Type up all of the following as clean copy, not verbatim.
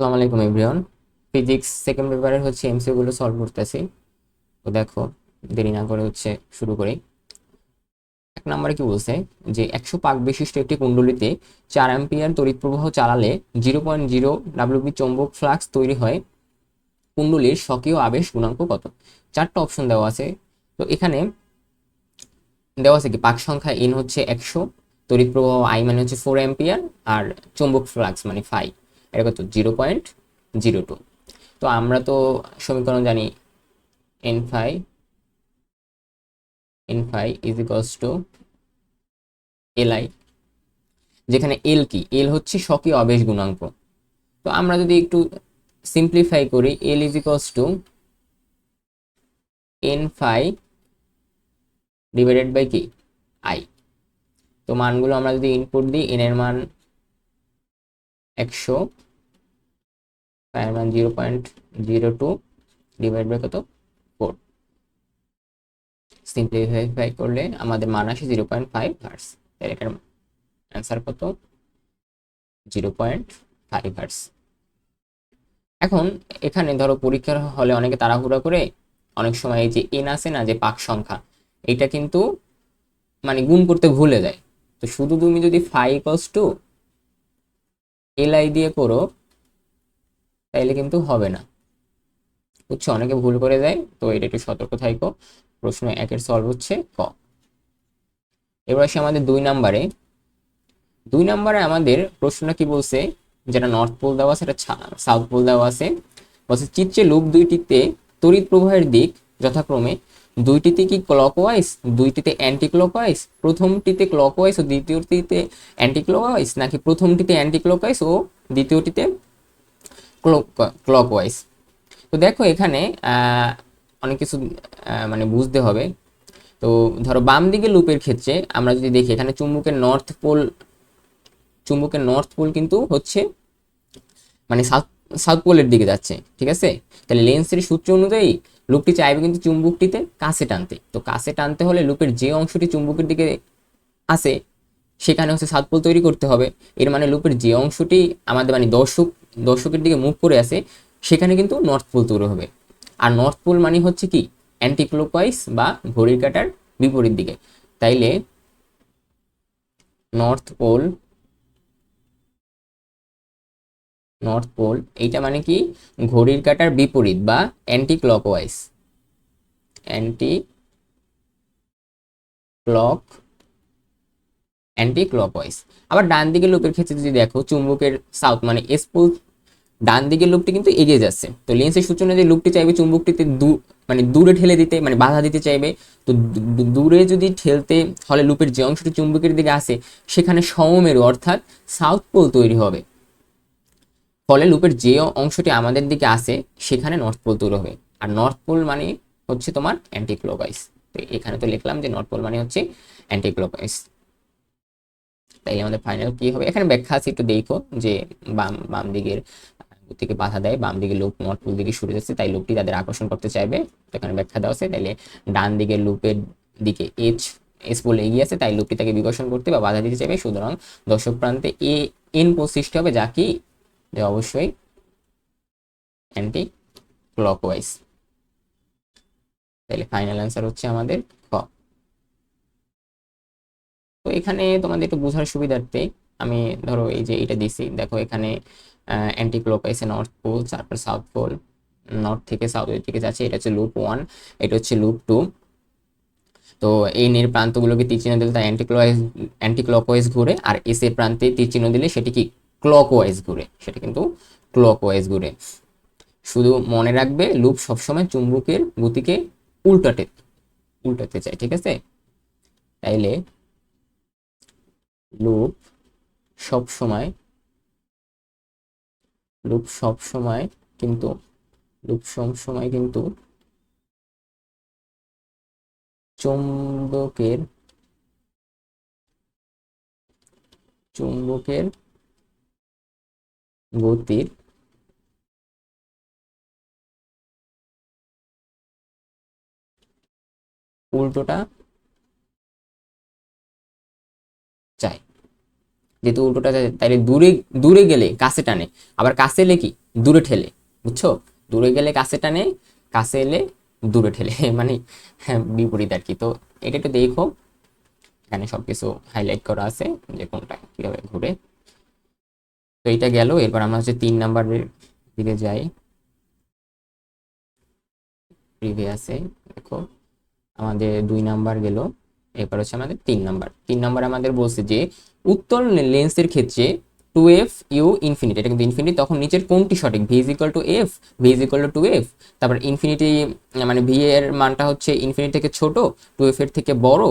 আসসালামু আলাইকুম everyone. Physics second পেপারের এমসিকিউ গুলো সলভ করতেছি। তো দেখো, দেরি না করে শুরু করি। এক নম্বরে কি বলছে যে 100 পাক বিশিষ্ট একটি কুণ্ডলীতে 4 অ্যাম্পিয়ার তড়িৎ প্রবাহ চালালে 0.0 ডাব্লিউবি চৌম্বক ফ্লাক্স তৈরি হয়। কুণ্ডলীর স্বকীয় আবেশ গুণাঙ্ক কত? চারটা অপশন দেওয়া আছে। তো এখানে দেওয়া আছে কি পাক সংখ্যা এন হচ্ছে 100, তড়িৎ প্রবাহ আই মানে হচ্ছে 4 অ্যাম্পিয়ার, আর চৌম্বক ফ্লাক্স মানে ফাই এটা কত 0.02। তো আমরা তো সমীকরণ জানি, N phi is equals to L I, যেখানে এল কি, এল হচ্ছে স্বকীয় আবেশ গুণাঙ্ক। তো আমরা যদি একটু সিম্পলিফাই করি, L is equals to N phi divided by কি আই। তো মানগুলো আমরা যদি ইনপুট দিই, এন এর মান 100, ফাই এর মান 0.02 ডিভাইড বাই কত 4। সিম্পলিফাই করলে আমাদের মান আসে 0.5 হার্টস। এটার অ্যান্সার কত? 0.5 হার্টস। এখন এখানে ধরো পরীক্ষার হলে অনেকে তাড়াহুড়া করে অনেক সময় এই যে এন আছে না, যে পাক সংখ্যা, এটা কিন্তু মানে গুণ করতে ভুলে যায়। তো শুধু তুমি যদি phi equals to L I দিয়ে করো তাইলে কিন্তু হবে না, বুঝছো? অনেকে ভুল করে যায়, তো এটা একটু সতর্ক থাকো। প্রশ্ন একের সলভ হচ্ছে ক। এবার আসে আমাদের 2 নম্বরে। 2 নম্বরে আমাদের প্রশ্নটা কি বলছে, যেটা নর্থ পোল দেওয়া আছে, এটা সাউথ পোল দেওয়া আছে। বলছে চিত্রে লুপ দুইটিতে তড়িৎ প্রবাহের দিক যথাক্রমে দুইটিতে কি ক্লকওয়াইজ, দুইটিতে অ্যান্টি ক্লকওয়াইজ, প্রথমটিতে ক্লকওয়াইজ ও দ্বিতীয়টিতে অ্যান্টি ক্লকওয়াইজ, নাকি প্রথমটিতে অ্যান্টি ক্লকওয়াইজ ও দ্বিতীয়টিতে ক্লকওয়াইজ। তো দেখো এখানে অনেক কিছু মানে বুঝতে হবে। তো ধরো বাম দিকে লুপের ক্ষেত্রে আমরা যদি দেখি, এখানে চুম্বকের নর্থ পোল কিন্তু মানে সাউথ সাউথ পোলের দিকে যাচ্ছে, ঠিক আছে? তাহলে লেন্সের সূত্র অনুযায়ী লুপটি চাইবে কিন্তু চুম্বকটিতে কাছে টানতে। তো কাছে টানতে হলে লুপের যে অংশটি চুম্বকের দিকে আছে সেখানে সাউথ পোল তৈরি করতে হবে। এর মানে লুপের যে অংশটি আমাদের মানে দর্শকের দিকে মুভ করে আছে সেখানে কিন্তু নর্থ পোল তৈরি হবে। আর নর্থ পোল মানে হচ্ছে কি অ্যান্টি ক্লকওয়াইজ বা ঘড়ির কাঁটার বিপরীত দিকে। তাইলে নর্থ পোল, এইটা মানে কি ঘড়ির কাঁটার বিপরীত বা anti clockwise, anti clock anti clockwise. আবার ডান দিকের লুপের ক্ষেত্রে যদি দেখো, চুম্বকের সাউথ মানে এস পোল, ডান দিকের লুপটি কিন্তু এগিয়ে যাচ্ছে। তো লেন্সের সূচনা যে লুপটি চাইবে চুম্বকটিতে মানে দূরে ঠেলে দিতে, মানে বাধা দিতে চাইবে। তো দূরে যদি ঠেলতে হলে লুপের যে অংশটি চুম্বকের দিকে আসে সেখানে সমমেরু অর্থাৎ সাউথ পোল তৈরি হবে। ফলে লুপের যে অংশটি আমাদের দিকে আসে সেখানে নর্থ পোল তৈরি হবে। আর নর্থ পোল মানে হচ্ছে তোমার অ্যান্টি ক্লকওয়াইজ। তো এখানে তো লিখলাম যে নর্থ পোল মানে হচ্ছে অ্যান্টি ক্লকওয়াইজ। তাইলে আমাদের ফাইনাল কি হবে, এখানে ব্যাখ্যা আছে, একটু দেখো যে বাম বাম দিকের থেকে বাধা দেয়, বাম দিকে লুপ নর্থ পোল দিকে সরে যাচ্ছে, তাই লুপটি তাদের আকর্ষণ করতে চাইবে। তো এখানে ব্যাখ্যা দেওয়া আছে। তাইলে ডান দিকের লুপের দিকে এস পোল এগিয়ে আছে, তাই লুপটি তাকে বিকর্ষণ করতে বা বাধা দিতে চাইবে। সুতরাং দর্শক প্রান্তে এন পোল সৃষ্টি হবে, যা কি যে অবশ্যই অ্যান্টি ক্লকওয়াইজ। তাহলে ফাইনাল অ্যান্সার হচ্ছে আমাদের খ। তো এখানে তোমাদের একটু বোঝার সুবিধার্থে আমি ধরো এই যে এটা দিছি, দেখো এখানে অ্যান্টি ক্লকওয়াইজ নর্থ পোল, তারপর সাউথ পোল, নর্থ থেকে সাউথ দিকে যাচ্ছে, এটা হচ্ছে লুপ 1, এটা হচ্ছে লুপ 2। তো এই নের প্রান্তগুলোকে তীর চিহ্ন দিলে তাই অ্যান্টি ক্লকওয়াইজ ঘুরে, আর এস এর প্রান্তে তীর চিহ্ন দিলে সেটি কি ক্লকওয়াইজ ঘুরে, সেটা কিন্তু ক্লকওয়াইজ ঘুরে। শুধু মনে রাখবে লুপ সবসময় চুম্বকের গতিকে উল্টাতে উল্টাতে চায়, ঠিক আছে? তাইলে লুপ সব সময় লুপ সব সময় কিন্তু লুপ সব সময় কিন্তু চুম্বকের চুম্বকের গতির উল্টোটা চাই। যেহেতু উল্টোটা চাই তাইলে দূরে দূরে গেলে কাছে টানে, আবার কাছে এলে কি দূরে ঠেলে, বুঝছো? দূরে গেলে কাছে টানে, কাছে এলে দূরে ঠেলে মানে বিপরীত আর কি। তো এটা একটু দেখো, এখানে সবকিছু হাইলাইট করা আছে যে কোনটা কিভাবে ঘুরে। তো এটা গেল, এরপর আমরা হচ্ছে 3 নাম্বারের দিকে যাই। প্রিভিয়াসে দেখো আমাদের 2 নাম্বার গেল, এরপর হচ্ছে আমাদের 3 নাম্বার। 3 নাম্বার আমাদের বলছে যে উত্তল লেন্সের ক্ষেত্রে 2f ইউ ইনফিনিটি, এটা কিন্তু ইনফিনিটি, তখন নিচের কোনটি সঠিক? V is equal to F, V is equal to F. তারপর ইনফিনিটি মানে ভি এর মানটা হচ্ছে ইনফিনিটি থেকে ছোট, 2f এর থেকে বড়,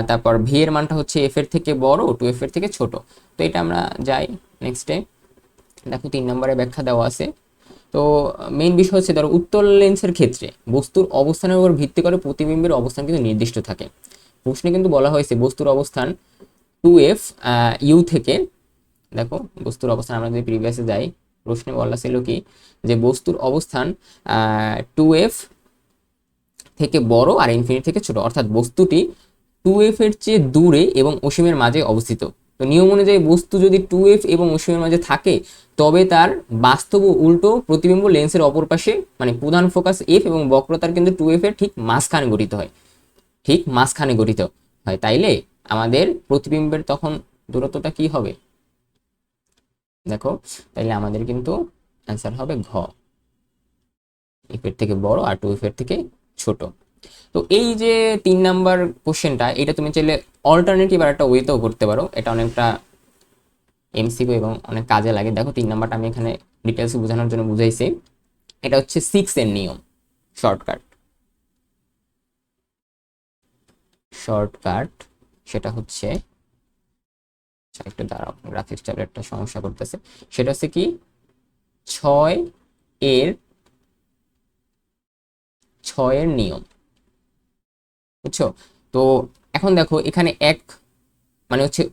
তারপর ভি এর মানটা হচ্ছে এফ এর থেকে বড়, 2f এর থেকে ছোট। তো এটা আমরা যাই নেক্সটে। দেখো 3 নম্বরে ব্যাখ্যা দেওয়া আছে। তো মেইন বিষয় হচ্ছে ধরো উত্তল লেন্সের ক্ষেত্রে বস্তুর অবস্থানের উপর ভিত্তি করে প্রতিবিম্বের অবস্থান কিন্তু নির্দিষ্ট থাকে। প্রশ্নে কিন্তু বলা হয়েছে বস্তুর অবস্থান 2f ইউ থেকে, দেখো বস্তুর অবস্থান আমরা যদি প্রিভিয়াসে যাই, প্রশ্নে বলা ছিল কি যে বস্তুর অবস্থান 2f থেকে বড় আর ইনফিনিটি থেকে ছোট, অর্থাৎ বস্তুটি 2f এর চেয়ে দূরে এবং অসীমের মাঝে অবস্থিত। তো নিয়ম অনুযায়ী বস্তু যদি 2f এবং অসীমের মাঝে থাকে তবে তার বাস্তব ও উল্টো প্রতিবিম্ব লেন্সের অপর পাশে, মানে প্রধান ফোকাস f এবং বক্রতার কিন্তু 2f এর ঠিক মাঝখানে গঠিত হয়, ঠিক মাঝখানে গঠিত হয়। তাইলে আমাদের প্রতিবিম্বের তখন দূরত্বটা কি হবে? দেখো তাইলে আমাদের কিন্তু অ্যান্সার হবে ঘ, f এর থেকে বড় আর 2f এর থেকে ছোট। তো এই যে 3 নাম্বার কোশ্চেনটা, এটা তুমি চাইলে অল্টারনেটিভ আর একটা ওয়েতেও করতে পারো, এটা অনেকটা এমসিকিউ এবং অনেক কাজে লাগে। দেখো 3 নাম্বারটা আমি এখানে ডিটেলসে বোঝানোর জন্য বুঝাইছি। এটা হচ্ছে 6 এর নিয়ম, শর্টকাট। শর্টকাট সেটা হচ্ছে, একটু দাঁড়াও, গ্রাফিক্স ট্যাবের একটা সমস্যা করতেছে। সেটা হচ্ছে কি 6 এর 6 এর নিয়ম, বুঝছো? তো এখন দেখো এখানে 1 মানে হচ্ছে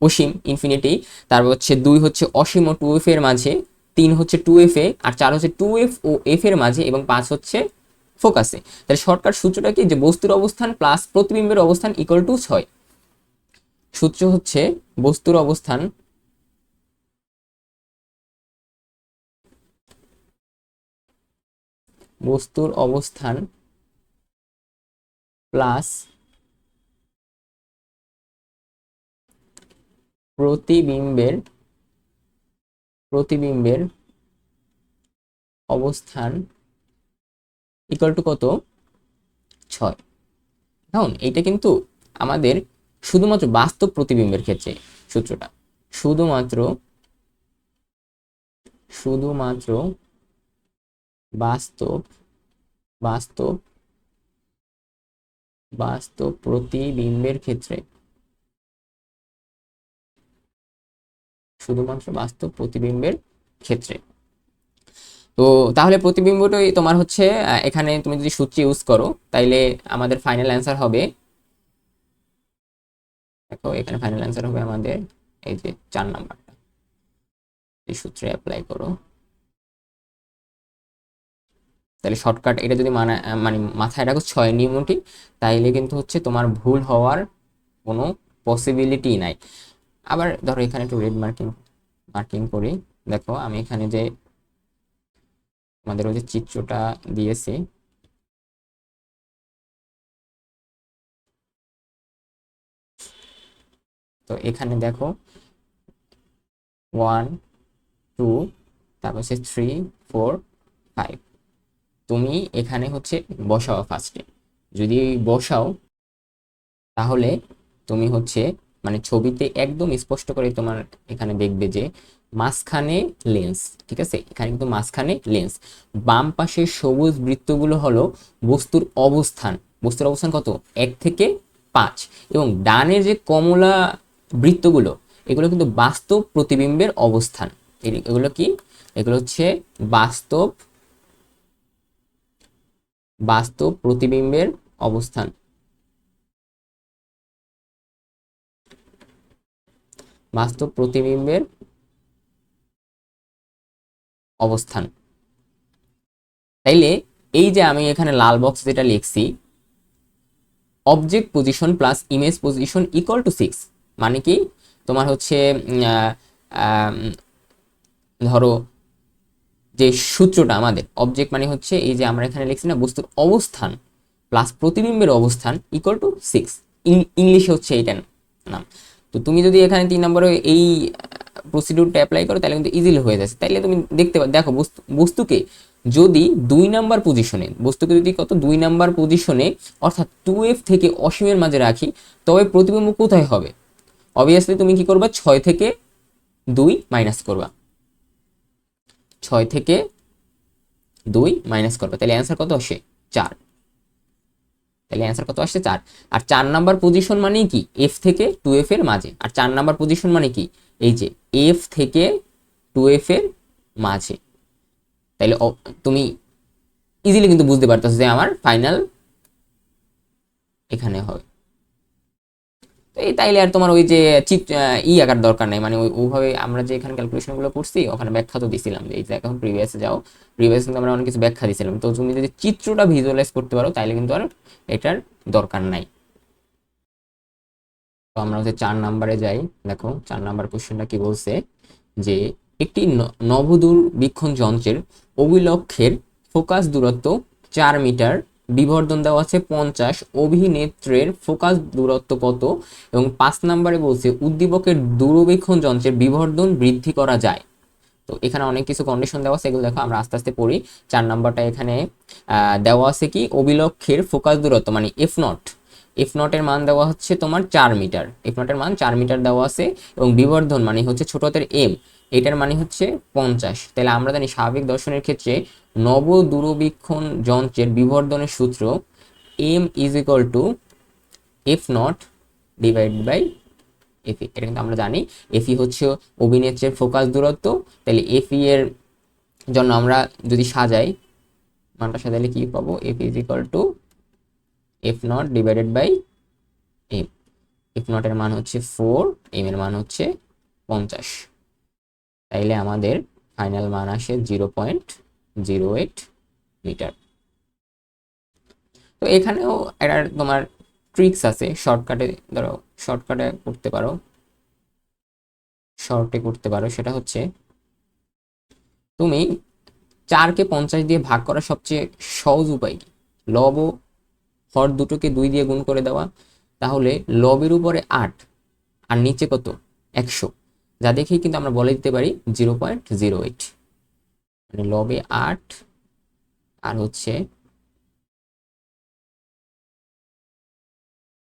অসীম ইনফিনিটি, তারপর হচ্ছে 2 হচ্ছে অসীম ও 2f এর মাঝে, 3 হচ্ছে 2f এ, আর 4 হচ্ছে 2f ও f এর মাঝে, এবং 5 হচ্ছে ফোকাসে। তাহলে শর্টকাট সূত্রটা কি যে বস্তুর অবস্থান প্লাস প্রতিবিম্বের অবস্থান ইকুয়াল টু 6। সূত্র হচ্ছে বস্তুর অবস্থান বস্তুর অবস্থান প্লাস প্রতিবিম্বের প্রতিবিম্বের অবস্থান ইকুয়াল টু কত? 6। এখন এইটা কিন্তু আমাদের শুধুমাত্র বাস্তব প্রতিবিম্বের ক্ষেত্রে সূত্রটা, শুধুমাত্র শুধুমাত্র বাস্তব বাস্তব বাস্তব প্রতিবিম্বের ক্ষেত্রে, শুধুমাত্র বাস্তব প্রতিবিম্বের ক্ষেত্রে। তো তাহলে প্রতিবিম্বটাই তোমার হচ্ছে এখানে তুমি যদি সূত্র ইউজ করো তাইলে আমাদের ফাইনাল অ্যান্সার হবে, দেখো এখানে ফাইনাল অ্যান্সার হবে আমাদের এই যে 4 নাম্বারটা, এই সূত্রে অ্যাপ্লাই করো। তাহলে শর্টকাট এটা যদি মানে মাথায় রাখো 6 নিয়মটি, তাইলে কিন্তু হচ্ছে তোমার ভুল হওয়ার কোনো পসিবিলিটি নাই। আবার ধরো এখানে একটু রেড মার্কিং মার্কিং করি, দেখো আমি এখানে যে আমাদের ওই যে চিত্রটা দিয়েছি, তো এখানে দেখো 1 2 তারপর হচ্ছে 3 4 5, তুমি এখানে হচ্ছে বসাও ফার্স্টে। যদি বসাও তাহলে তুমি হচ্ছে মানে ছবিতে একদম স্পষ্ট করে তোমার এখানে দেখবে যে মাঝখানে লেন্স, ঠিক আছে? এখানে কিন্তু মাঝখানে লেন্স, বাম পাশের সবুজ বৃত্তগুলো হলো বস্তুর অবস্থান। বস্তুর অবস্থান কত? 1 থেকে 5। এবং ডানের যে কমলা বৃত্তগুলো, এগুলো কিন্তু বাস্তব প্রতিবিম্বের অবস্থান। এগুলো কি? এগুলো হচ্ছে বাস্তব বাস্তব প্রতিবিম্বের অবস্থান। বাস্তব প্রতিবিম্বের অবস্থান। তাইলে এই যে আমি এখানে লাল বক্স যেটা লিখছি, object position plus image position equal to 6, মানে কি তোমার হচ্ছে ধরো যে সূত্রটা আমাদের অবজেক্ট মানে হচ্ছে এই যে আমরা এখানে লিখছি না বস্তুর অবস্থান প্লাস প্রতিবিম্বের অবস্থান ইকুয়াল টু 6, ইংলিশে হচ্ছে এইটার নাম। তো তুমি যদি এখানে 3 নম্বরে এই প্রসিডিউরটা অ্যাপ্লাই করো তাহলে কিন্তু ইজিলি হয়ে যাচ্ছে। তাইলে তুমি দেখো বস্তুকে যদি 2 নাম্বার পজিশনে, বস্তুকে যদি কত 2 নাম্বার পজিশনে অর্থাৎ 2f থেকে অসীমের মাঝে রাখি, তবে প্রতিবিম্ব কোথায় হবে? অবভিয়াসলি তুমি কি করবা, 6 থেকে 2 মাইনাস করবা, 6 থেকে 2 মাইনাস করবা, তাহলে অ্যান্সার কত আসে? 4। তাহলে অ্যান্সার কত আসছে? 4। আর 4 নাম্বার পজিশন মানে কি? এফ থেকে 2f এর মাঝে। আর 4 নাম্বার পজিশন মানে কি? এই যে এফ থেকে 2f এর মাঝে। তাহলে তুমি ইজিলি কিন্তু বুঝতে পারতেছো যে আমার ফাইনাল এখানে হবে। তো এই তাইলে আর তোমার ওই যে আঁকার দরকার নাই, মানে ওইভাবে আমরা যে এখানে ক্যালকুলেশনগুলো করছি ওখানে ব্যাখ্যা তো দিছিলাম যে এই যে এখন প্রিভিয়াসে যাও, প্রিভিয়াস কিন্তু আমরা অনেক কিছু ব্যাখ্যা দিছিলাম। তো তুমি যদি চিত্রটা ভিজুয়ালাইজ করতে পারো তাহলে কিন্তু আর এটার দরকার নাই। তো আমরা হচ্ছে 4 নাম্বারে যাই। দেখো 4 নাম্বার কোশ্চেনটা কি বলছে যে একটি নবদূরবীক্ষণ যন্ত্রের অভিলক্ষের ফোকাস দূরত্ব 4 মিটার, বিবর্ধন দেওয়া আছে 50, অভিনেত্রের ফোকাস দূরত্ব কত? এবং 5 নাম্বারে বলছে উদ্দীপকের দূরবীক্ষণ যন্ত্রের বিবর্ধন বৃদ্ধি করা যায়। তো এখানে অনেক কিছু কন্ডিশন দেওয়া আছে, এগুলো দেখো আমরা আস্তে আস্তে পড়ি। 4 নাম্বারটা এখানে দেওয়া আছে কি অভিলক্ষের ফোকাস দূরত্ব মানে এফ নট এর মান দেওয়া হচ্ছে তোমার 4 মিটার, এফ নট এর মান 4 মিটার দেওয়া আছে, এবং বিবর্ধন মানে হচ্ছে ছোট হাতের এম, এটার মানে হচ্ছে 50। তাহলে আমরা জানি স্বাভাবিক দর্শনের ক্ষেত্রে নব দূরবীক্ষণ যন্ত্রের বিবর্ধনের সূত্র M is equal to F naught divide by F e. এটা কিন্তু আমরা জানি। এফি হচ্ছে অভিনেত্রের ফোকাস দূরত্ব, তাহলে এফি এর জন্য আমরা যদি সাজাই, মানটা সাজাইলে কি পাবো? F is equal to F naught divided by M. F naught এর মান হচ্ছে 4, এম এর মান হচ্ছে 50। তাইলে আমাদের ফাইনাল মান আসে 0.08 মিটার। তো এখানেও এটার তোমার ট্রিক্স আছে, শর্টকাটে ধরো শর্টকাটে করতে পারো, সেটা হচ্ছে তুমি 4কে 50 দিয়ে ভাগ করার সবচেয়ে সহজ উপায় কি? লব ও হর দুটোকে 2 দিয়ে গুণ করে দেওয়া। তাহলে লবের উপরে 8 আর নিচে কত? 100, যা দেখেই কিন্তু আমরা বলে দিতে পারি 0.08, মানে লবে 8 আর হচ্ছে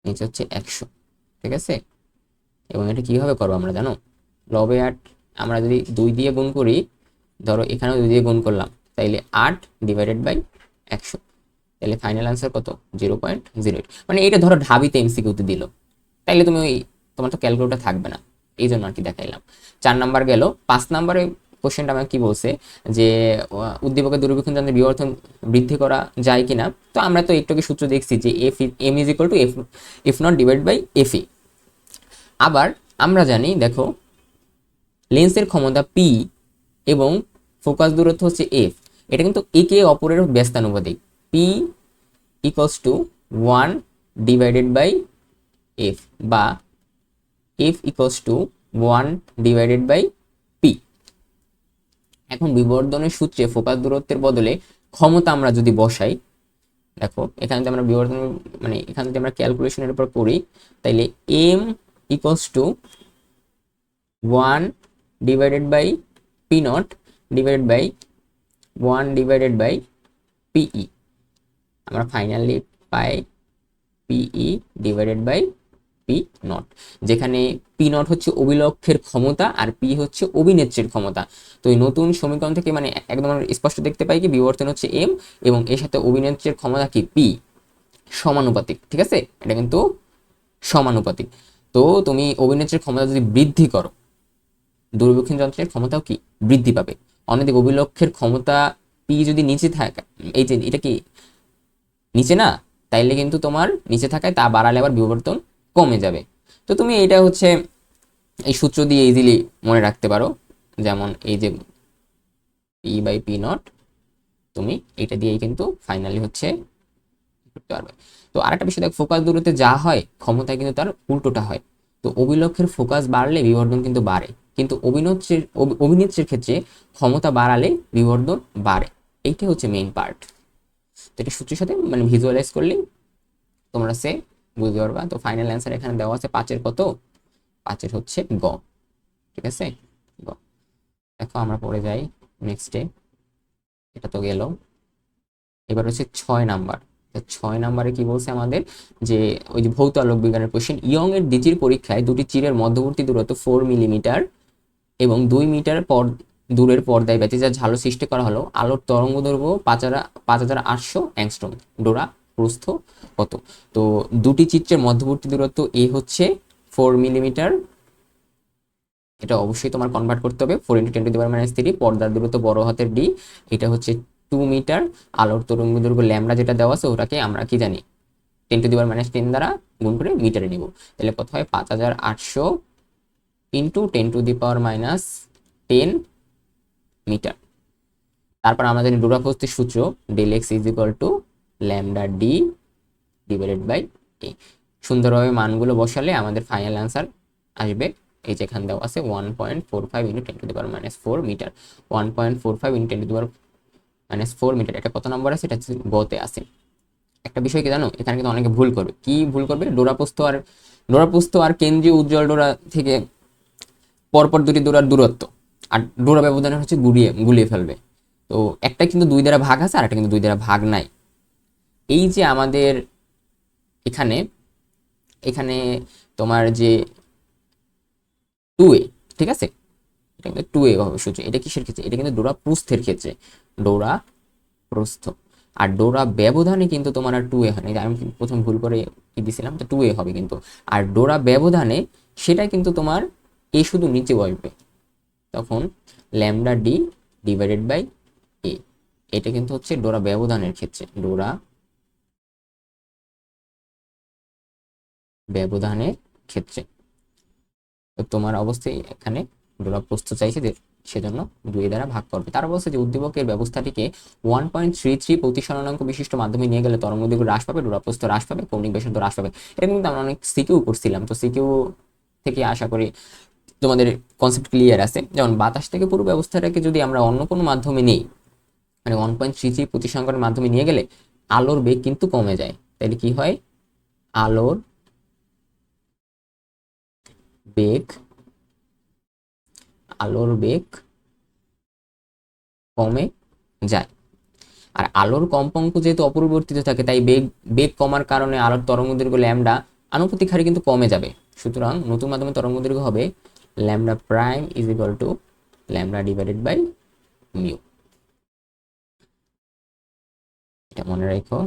নিচে হচ্ছে 100, ঠিক আছে? এবং এটা কিভাবে করবো আমরা জানো? লবে 8 আমরা যদি 2 দিয়ে গুণ করি, ধরো এখানেও 2 দিয়ে গুণ করলাম, তাইলে 8 ডিভাইডেড বাই 100, তাহলে ফাইনাল আনসার কত? 0.08। মানে এটা ধরো ঢাবিতে এমসিকিউতে দিল, তাইলে তুমি ওই তোমার তো ক্যালকুলেটর থাকবে না, এই জন্য আর কি দেখাইলাম। 4 নাম্বার গেল। 5 নাম্বারে কোশ্চেনটা আমাকে কি বলছে যে উদ্দীপকের দূরবীক্ষণ যন্ত্রের বিবর্ধন বৃদ্ধি করা যায় কিনা। তো আমরা তো একটু সূত্র দেখছি যে M is equal to F naught divide by F E. আবার আমরা জানি, দেখো লেন্সের ক্ষমতা পি এবং ফোকাস দূরত্ব হচ্ছে এফ, এটা কিন্তু একে অপরের ব্যস্তানুপাতিক। P equals to 1 divided by F, বা F equals to 1 divided by P. এখন বিবর্ধনের সূত্রে ফোকাস দূরত্বের বদলে ক্ষমতা আমরা যদি বসাই, দেখো এখানে যদি আমরা বিবর্ধন মানে এখানে যদি আমরা ক্যালকুলেশনের উপর করি, তাইলে M equals to 1 divided by P naught divided by 1 divided by P e. আমরা ফাইনালি পাই P e divided by P naught, যেখানে পি নট হচ্ছে অভিলক্ষের ক্ষমতা আর পি হচ্ছে অভিনেত্রের ক্ষমতা। তো এই নতুন সমীকরণ থেকে মানে একদম স্পষ্ট দেখতে পাই কি বিবর্তন হচ্ছে এম এবং এর সাথে অভিনেত্রের ক্ষমতা কি পি, সমানুপাতিক, ঠিক আছে? এটা কিন্তু সমানুপাতিক। তো তুমি অভিনেত্রের ক্ষমতা যদি বৃদ্ধি করো, দূরবীক্ষণ যন্ত্রের ক্ষমতাও কি বৃদ্ধি পাবে। অন্যদিকে অভিলক্ষের ক্ষমতা পি যদি নিচে থাকে, এই যে এটা কি নিচে না, তাইলে কিন্তু তোমার নিচে থাকায় তা বাড়ালে আবার বিবর্তন কমে যাবে। তো তুমি এটা হচ্ছে এই সূত্র দিয়ে ইজিলি মনে রাখতে পারো, যেমন এই যে পি বাই পি নট, তুমি এটা দিয়েই কিন্তু ফাইনালি হচ্ছে করতে পারবে। তো আরেকটা বিষয় দেখ, ফোকাস দূরত্বে যা হয় ক্ষমতায় কিন্তু তার উল্টোটা হয়। তো অভিলক্ষের ফোকাস বাড়লে বিবর্ধন কিন্তু বাড়ে, কিন্তু অভিনেত্রীর ক্ষেত্রে ক্ষমতা বাড়ালে বিবর্ধন বাড়ে। এইটাই হচ্ছে মেইন পার্ট। তো এটা সূত্রের সাথে মানে ভিজুয়ালাইজ করলে তোমরা সে বুঝতে পারবা। তো ফাইনাল অ্যান্সার এখানে দেওয়া আছে 5-এর কত, 5-এর হচ্ছে গ। ঠিক আছে, গ। দেখো আমরা পড়ে যাই নেক্সটে। এটা তো গেল। এবার হচ্ছে 6 নাম্বার। 6 নাম্বারে কি বলছে আমাদের, যে ওই যে ভৌত আলোক বিজ্ঞানের কোশ্চেন, ইয়ং এর দ্বিতীয় পরীক্ষায় দুটি চিরের মধ্যবর্তী দূরত্ব 4 মিলিমিটার এবং 2 মিটার পর দূরের পর্দায় ব্যতিজাত ঝালো সৃষ্টি করা হলো। আলোর তরঙ্গ দৈর্ঘ্য 5800 অ্যাংস্ট্রম। ডোরা প্রস্থ কত? তো দুটি চিত্রের মধ্যবর্তী দূরত্ব এ হচ্ছে 4 মিলিমিটার, এটা অবশ্যই তোমার কনভার্ট করতে হবে 4 × 10⁻³ পর্দার দূরত্ব বড় হাতের ডি, এটা হচ্ছে 2 মিটার। আলোর তরঙ্গ দৈর্ঘ্য ল্যামডা যেটা দেওয়া আছে ওটাকে আমরা কি জানি 10⁻10 দ্বারা গুণ করে মিটারে নিব। তাহলে কত হয় 5800 ইন্টু 10⁻10 মিটার। তারপর আমাদের ডোরা প্রস্থের সূত্র del X is equal to lambda D divided by A. সুন্দরভাবে মানগুলো বসালে আমাদের ফাইনাল অ্যান্সার আসবে। এই যে এখানে দেওয়া আছে 1.45 ইন্টু 10⁻4 মিটার। 1.45 into 10⁻4 metre. এটা কত নম্বর আছে? এটা গতে আছে। একটা বিষয় কি জানো, এখানে কিন্তু অনেকে ভুল করবে। কি ভুল করবে? ডোরাপ্রস্থ আর কেন্দ্রীয় উজ্জ্বল ডোরা থেকে পরপর দুটি ডোরার দূরত্ব আর ডোরা ব্যবধানের হচ্ছে গুলিয়ে ফেলবে। তো একটা কিন্তু 2 দ্বারা ভাগ আছে আর একটা কিন্তু 2 দ্বারা ভাগ নাই। এই যে আমাদের এখানে এখানে তোমার যে 2a, ঠিক আছে, এটা কিন্তু 2a হবে সূত্র। এটা কিসের ক্ষেত্রে? এটা কিন্তু ডোরা প্রস্থের ক্ষেত্রে, ডোরা প্রস্থ। আর ডোরা ব্যবধানে কিন্তু তোমার আর 2a হয় না। আমি প্রথম ভুল করে কি দিছিলাম, তো 2a হবে কিন্তু। আর ডোরা ব্যবধানে সেটা কিন্তু তোমার এ শুধু নিচে বসবে, তখন ল্যামডা ডি ডিভাইডেড বাই এ। এটা কিন্তু হচ্ছে ডোরা ব্যবধানের ক্ষেত্রে, ডোরা ব্যবধানের ক্ষেত্রে। তো তোমার অবস্থায় এখানে ডোরা প্রস্থ চাইছে যে সেজন্য 2 দ্বারা ভাগ করবে। তার বলছে যে উদ্দীপকের ব্যবস্থাটিকে 1.33 প্রতিসরণাঙ্ক বিশিষ্ট মাধ্যমে নিয়ে গেলে তরঙ্গ দৈর্ঘ্য হ্রাস পাবে, ডোরা প্রস্থ হ্রাস পাবে, কৌণিক ব্যাসার্ধ হ্রাস পাবে। এটা কিন্তু আমরা অনেক সিকিউ করছিলাম, তো সিকিউ থেকে আশা করি তোমাদের কনসেপ্ট ক্লিয়ার আছে। যেমন বাতাস থেকে পুরো ব্যবস্থাটাকে যদি আমরা অন্য কোনো মাধ্যমে নিই, মানে 1.33 প্রতিসংকরণের মাধ্যমে নিয়ে গেলে আলোর বেগ কিন্তু কমে যায়। তাহলে কি হয়? আলোর বেগ কমে যায়। আর আলোর কম্পাঙ্ক যেহেতু অপরিবর্তিত থাকে, তাই বেগ কমার কারণে আলোর তরঙ্গদৈর্ঘ্য ল্যামডা আনুপাতিক হারে কিন্তু কমে যাবে। সুতরাং নতুন মাধ্যমে তরঙ্গদৈর্ঘ্য হবে lambda prime is equal to lambda divided by mu. এটা মনে রাখো।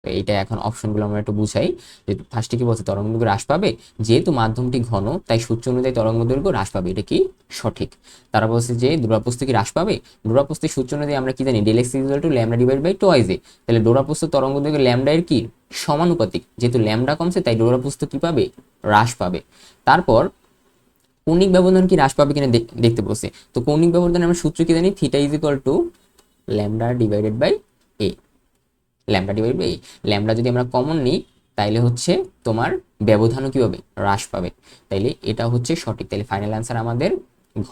তো এইটা এখন অপশনগুলো আমরা একটু বুঝাই। যে ফার্স্টে কি বলছে, তরঙ্গদৈর্ঘ্য হ্রাস পাবে, যেহেতু মাধ্যমটি ঘন তাই সূত্র অনুযায়ী তরঙ্গদৈর্ঘ্য হ্রাস পাবে। এটা কি সঠিক? তারা বলছে যে ডোরাপ্রস্থ কি হ্রাস পাবে? ডোরাপ্রস্থের সূত্র অনুযায়ী আমরা কি জানি, del X equal to lambda divide by twice A. তাহলে ডোরাপ্রস্থ তরঙ্গদৈর্ঘ্য ল্যামডা এর কি সমানুপাতিক, যেহেতু ল্যামডা কমছে তাই ডোরাপ্রস্থ কি পাবে? হ্রাস পাবে। তারপর কৌণিক ব্যবধান কি হ্রাস পাবে কিনা দেখতে বলছে। তো কৌণিক ব্যবধানে আমরা সূত্র কি জানি, theta is equal to lambda divided by A. Lambda divide by lambda যদি আমরা কমন নিই তাইলে হচ্ছে তোমার ব্যবধানও কি হবে? হ্রাস পাবে। তাইলে এটা হচ্ছে সঠিক। তাইলে ফাইনাল অ্যান্সার আমাদের ঘ।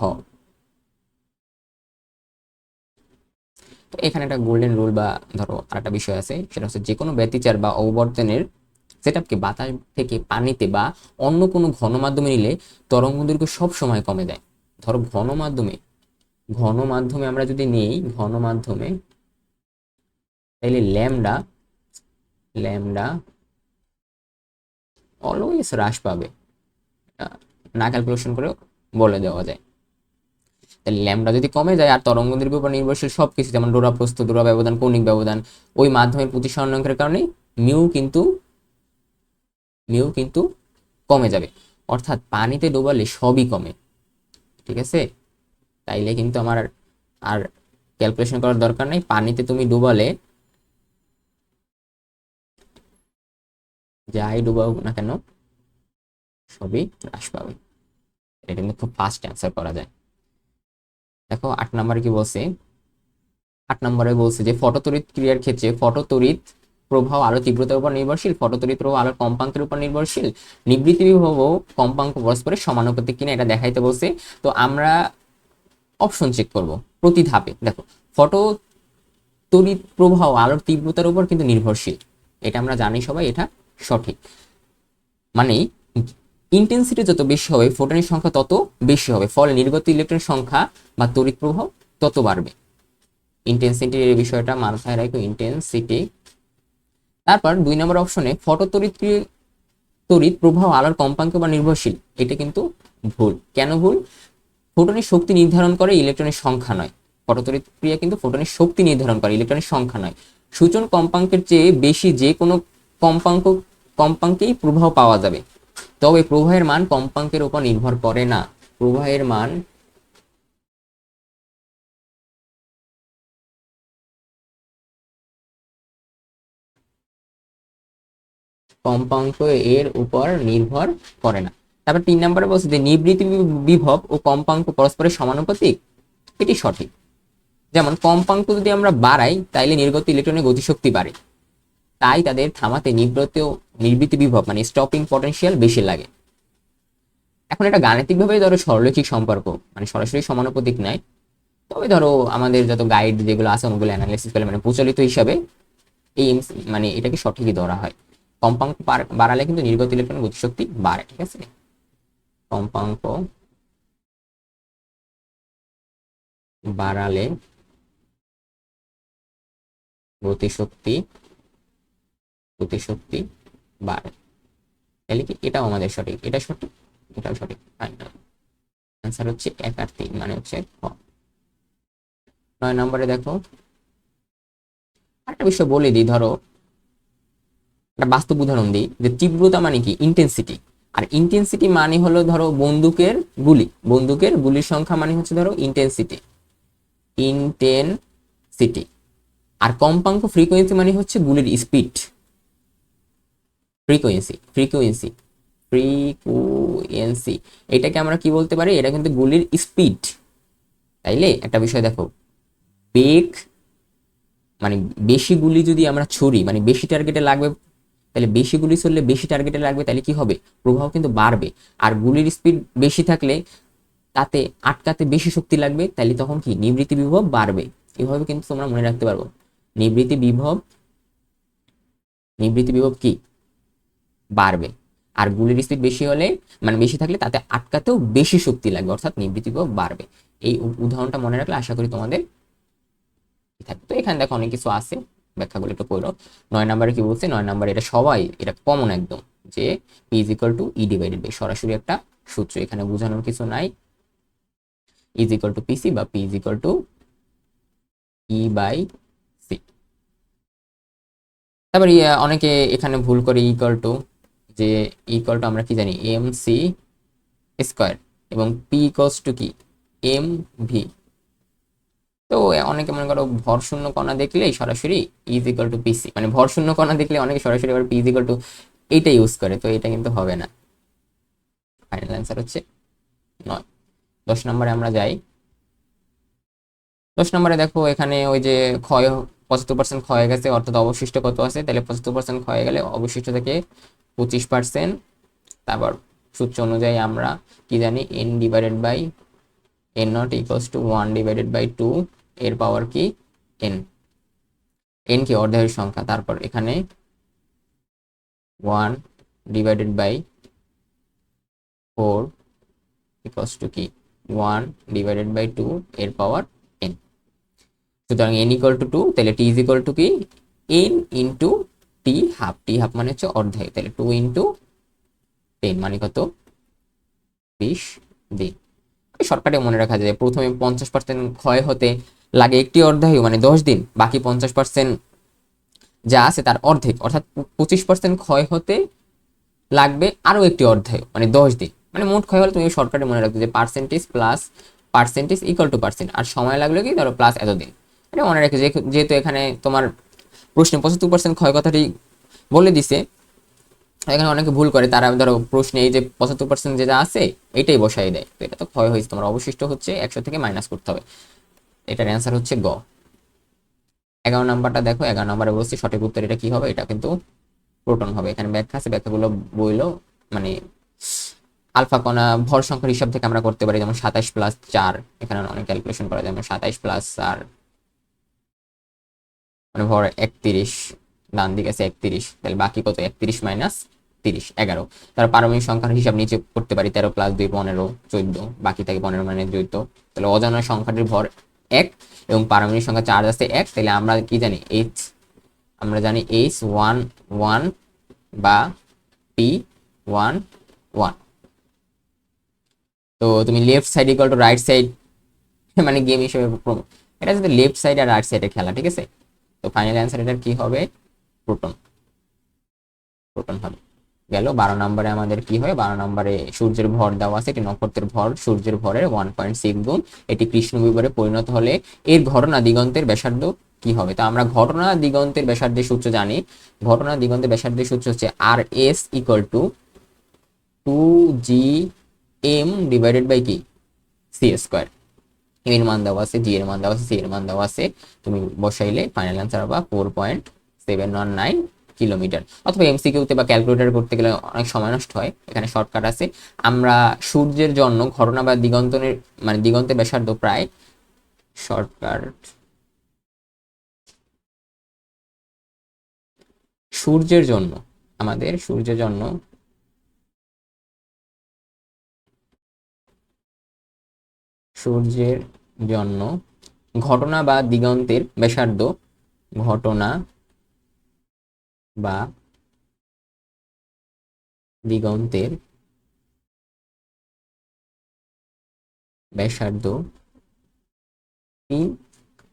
তো এখানে একটা গোল্ডেন রুল বা ধরো আরেকটা বিষয় আছে, সেটা হচ্ছে যে কোনো ব্যতিচার বা অববর্তনের সেটআপকে বাতাস থেকে পানিতে বা অন্য কোনো ঘন মাধ্যমে নিলে তরঙ্গ দৈর্ঘ্য সব সময় কমে যায়। ধরো ঘন মাধ্যমে আমরা যদি নেই, ঘন মাধ্যমে, তাইলে ল্যামডা অলওয়েজ হ্রাস পাবে, না ক্যালকুলেশন করে বলে দেওয়া যায়। তাহলে ল্যামডা যদি কমে যায় আর তরঙ্গ দৈর্ঘ্যের উপর নির্ভরশীল সবকিছু, যেমন ডোরা প্রস্থ, ডোরা ব্যবধান, কৌণিক ব্যবধান, ওই মাধ্যমের প্রতিসরণাঙ্কের কারণে মিউ কিন্তু কমে যাবে। অর্থাৎ পানিতে ডোবালে সবই কমে। ঠিক আছে, তাইলে কিন্তু আমার আর ক্যালকুলেশন করার দরকার নাই। পানিতে তুমি ডোবালে যাই ডুবাও না কেন সবই হ্রাস পাবে। এটা কিন্তু খুব ফাস্ট অ্যান্সার করা যায়। দেখো 8 নম্বরে কি বলছে। 8 নম্বরে বলছে যে ফটোতড়িৎ ক্রিয়ার ক্ষেত্রে ফটোতড়িৎ প্রবাহ আলো তীব্রতার উপর নির্ভরশীল, ফটোতড়িৎ প্রবাহ আলোর কম্পাঙ্কের উপর নির্ভরশীল, নিবৃত্তি বিভব ও কম্পাঙ্ক পরস্পরের সমানুপাতিক কিনা এটা দেখাইতে বলছে। তো আমরা অপশন চেক করব প্রতি ধাপে। দেখো, ফটো তড়িৎ প্রবাহ আলোর তীব্রতার উপর কিন্তু নির্ভরশীল, এটা আমরা জানি সবাই, এটা সঠিক। মানে ইন্টেন্সিটি যত বেশি হবে ফোটনের সংখ্যা তত বেশি হবে, ফলে নির্গত ইলেকট্রনের সংখ্যা বা তড়িৎ প্রবাহ তত বাড়বে। ইন্টেন্সিটির এই বিষয়টা মাথায় রাখো, ইন্টেন্সিটি। তারপর 2 নম্বর অপশনে ফটো তড়িৎ প্রবাহ আলোর কম্পাঙ্ক বা নির্ভরশীল, এটা কিন্তু ভুল। কেন ভুল? ফোটনের শক্তি নির্ধারণ করে ইলেকট্রনের সংখ্যা নয়। ফটোতড়িৎ ক্রিয়া কিন্তু ফোটনের শক্তি নির্ধারণ করে, ইলেকট্রনের সংখ্যা নয়। সূচন কম্পাঙ্কের চেয়ে বেশি যে কোনো কম্পাঙ্কেই প্রবাহ পাওয়া যাবে, তবে প্রবাহের মান কম্পাঙ্কের উপর নির্ভর করে না। প্রবাহের মান কম্পাঙ্ক এর উপর নির্ভর করে না। তারপর 3 নম্বরে বলছে যে নিবৃত্তি বিভব ও কম্পাঙ্ক পরস্পরের সমানুপাতিক, এটি সঠিক। যেমন কম্পাঙ্ক যদি আমরা বাড়াই তাইলে নির্গত ইলেকট্রনের গতিশক্তি বাড়ে, তাই তাদের থামাতে নিবৃত্তি বিভব মানে স্টপিং পটেনশিয়াল বেশি লাগে। এখন এটা গাণিতিকভাবে ধরো সরলরৈখিক সম্পর্ক, মানে সরাসরি সমানুপাতিক নয়, তবে ধরো আমাদের যত গাইড যেগুলো আছে ওগুলো অ্যানালাইসিস করলে মানে প্রচলিত হিসাবে এই মানে এটাকে সঠিকই ধরা হয়। কম্পাঙ্ক বাড়ালে কিন্তু নির্গত ইলেকট্রনের গতিশক্তি বাড়ে, ঠিক আছে। কম্পাঙ্ক বাড়ালে গতিশক্তি বাড়ে, তাহলে কি এটাও আমাদের সঠিক, এটা সঠিক, এটাও সঠিক। অ্যান্সার হচ্ছে 1 আর 3, মানে হচ্ছে খ। 9 নম্বরে দেখো একটা বিষয় বলে দিই, ধরো একটা বাস্তব উদাহরণ দিই যে তীব্রতা মানে কি ইন্টেন্সিটি, আর ইন্টেন্সিটি মানে হলো ধরো বন্দুকের গুলির সংখ্যা মানে হচ্ছে ধরো ইন্টেন্সিটি। আর কম্পাঙ্ক ফ্রিকোয়েন্সি মানে হচ্ছে গুলির স্পিড। ফ্রিকোয়েন্সি এটাকে আমরা কি বলতে পারি? এটা কিন্তু গুলির স্পিড। তাইলে একটা বিষয় দেখো, বেগ মানে বেশি গুলি যদি আমরা ছুরি মানে বেশি টার্গেটে লাগবে, তাহলে বেশি গুলি ছুড়লে বেশি টার্গেটে লাগবে, তাহলে কি হবে? প্রবাহ কিন্তু বাড়বে। আর গুলির স্পিড বেশি থাকলে তাতে আটকাতে বেশি শক্তি লাগবে, তাহলে তখন কি নিবৃত্তি বিভব বাড়বে। এভাবে কিন্তু তোমরা মনে রাখতে পারবো, নিবৃত্তি বিভব কি বাড়বে। আর গুলির স্পিড বেশি হলে মানে বেশি থাকলে তাতে আটকাতেও বেশি শক্তি লাগবে, অর্থাৎ নিবৃত্তি বিভব বাড়বে। এই উদাহরণটা মনে রাখলে আশা করি তোমাদের থাকবে। তো এখানে দেখো অনেক কিছু আছে, ব্যাখ্যাগুলো একটু করো। 9 নম্বরে কি বলছে? 9 নম্বরে এটা সবাই এটা কমন একদম, যে P = E/, সরাসরি একটা সূত্র, এখানে বোঝানোর কিছু নাই। E = PC বা P = E/C। তারপর অনেকে এখানে ভুল করে যে আমরা কি জানি mc² এবং P কি mv। তো অনেকে মনে করো ভর শূন্য কণা দেখলেই সরাসরি E = PC, মানে ভর শূন্য কণা দেখলে অনেকে সরাসরি আবার P = এইটা ইউজ করে, তো এটা কিন্তু হবে না। ফাইনাল অ্যান্সার হচ্ছে 9। 10 নম্বরে আমরা যাই। 10 নম্বরে দেখো এখানে ওই যে 75% ক্ষয় হয়ে গেছে, অর্থাৎ অবশিষ্ট কত আছে? তাহলে 75% ক্ষয় হয়ে গেলে অবশিষ্ট থেকে 25%। তারপর সূত্র অনুযায়ী আমরা কি জানি n/n0 = 1/2 এর পাওয়ার কি n কি অর্ধায়ু সংখ্যা। তারপর এখানে 1/4 কি 1/2 এর পাওয়ার n। সুতরাং n = 2, তাহলে t = কি n × t½ মানে হচ্ছে অর্ধায়ু, তাহলে 2 × 10 মানে কত? 20 দিন। শর্টকাটে মনে রাখা যায় প্রথমে 50% ক্ষয় হতে লাগে একটি অর্ধায়ু মানে 10 দিন, বাকি 50% যা আছে তার অর্ধেক অর্থাৎ 25% ক্ষয় হতে লাগবে আরো একটি অর্ধায়ু মানে 10 দিন। মানে মোট ক্ষয় হলে তুমি শর্টকাটে মনে রাখবে যে পার্সেন্টেজ = আর সময় লাগলো কি ধরো প্লাস এতদিন। এটা মনে রাখবে যেহেতু এখানে তোমার প্রশ্নে 75% ক্ষয় কথাটি বলে দিছে, এখানে অনেকে ভুল করে, তারা ধরো প্রশ্নে এই যে 75% যেটা আছে এটাই বসাই দেয়, তো এটা তো ক্ষয় হয়েছে, তোমার অবশিষ্ট হচ্ছে 100 থেকে মাইনাস করতে হবে। এটার অ্যান্সার হচ্ছে গ। 11 নাম্বারটা দেখো, 11 নাম্বারে বলছি সঠিক উত্তর এটা কি হবে, এটা কিন্তু প্রোটন হবে। এখানে ব্যাখ্যা আছে, ব্যাখ্যাগুলো বইলো মানে আলফা কণা ভর সংখ্যার হিসাব থেকে আমরা করতে পারি, যেমন 27+4, এখানে অনেক ক্যালকুলেশন করা যায়, যেমন 27+4 মানে ভর 31, ডান দিকে আছে 31, তাহলে বাকি কত, 31 মাইনাস 30, 11। তার পারমাণবিক সংখ্যার হিসাব নিচে করতে পারি, 13+2 15, 14, বাকি থাকে 15 মানে 14। তাহলে অজানা সংখ্যাটির ভর 1 এবং পারমাণবিক সংখ্যা চার্জ আছে 1, তাহলে আমরা কি জানি আমরা জানি H11 বা P11। তো তুমি left side equal to right side মানে গেম হিসেবে এটা যদি লেফট সাইড আর রাইট সাইডের খেলা, ঠিক আছে। তো ফাইনাল অ্যান্সার এটার কি হবে, প্রোটন, প্রোটন হবে। গেল 12 নম্বরে আমাদের কি হয়, 12 নম্বরে সূর্যের ভর দেওয়া আছে, এটি নক্ষত্রের ভর সূর্যের ভরের 1.6 গুণ, এটি কৃষ্ণ বিবরে পরিণত হলে এর ঘটনা দিগন্তের ব্যাসার্ধ কি হবে। তো আমরা ঘটনা দিগন্তের ব্যাসার্ধের সূত্র জানি, ঘটনা দিগন্তের ব্যাসার্ধের সূত্র হচ্ছে RS equal to 2GM divided by কি সি স্কোয়ার। এর মান দেওয়া আছে, জি এর মান দেওয়া আছে, সি এর মান দেওয়া আছে, তুমি বসাইলে ফাইনাল অ্যান্সার হবে 4.719 কিলোমিটার। অথবা এমসিকিউতে বা ক্যালকুলেটর করতে গেলে অনেক সময় নষ্ট হয়, এখানে শর্টকাট আছে। আমরা সূর্যের জন্য ঘটনা বা দিগন্তের মানে দিগন্তের ব্যাসার্ধ প্রায়, শর্টকাট সূর্যের জন্য, আমাদের সূর্যের জন্য সূর্যের জন্য ঘটনা বা দিগন্তের ব্যাসার্ধ, ঘটনা বা দিগন্তের ব্যাসার্ধ 3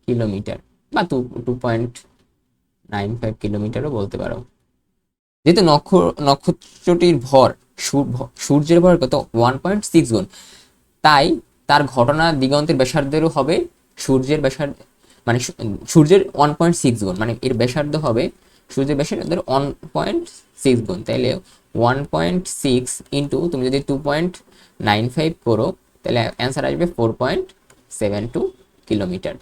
কিলোমিটার বা 2.95 কিলোমিটারও বলতে পারো। যেহেতু নক্ষত্রটির ভর সূর্যের ভর কত 1.6 গুণ, তাই তার ঘটনা দিগন্তের ব্যাসার্ধেরও হবে সূর্যের ব্যাসার্ধ মানে সূর্যের 1.6 গুণ, মানে এর ব্যাসার্ধ হবে সূর্যের ব্যাসার্ধের 1.6 গুণ। তাইলে 1.6 ইন্টু তুমি যদি 2.95 করো, তাহলে অ্যান্সার আসবে 4.72 কিলোমিটার,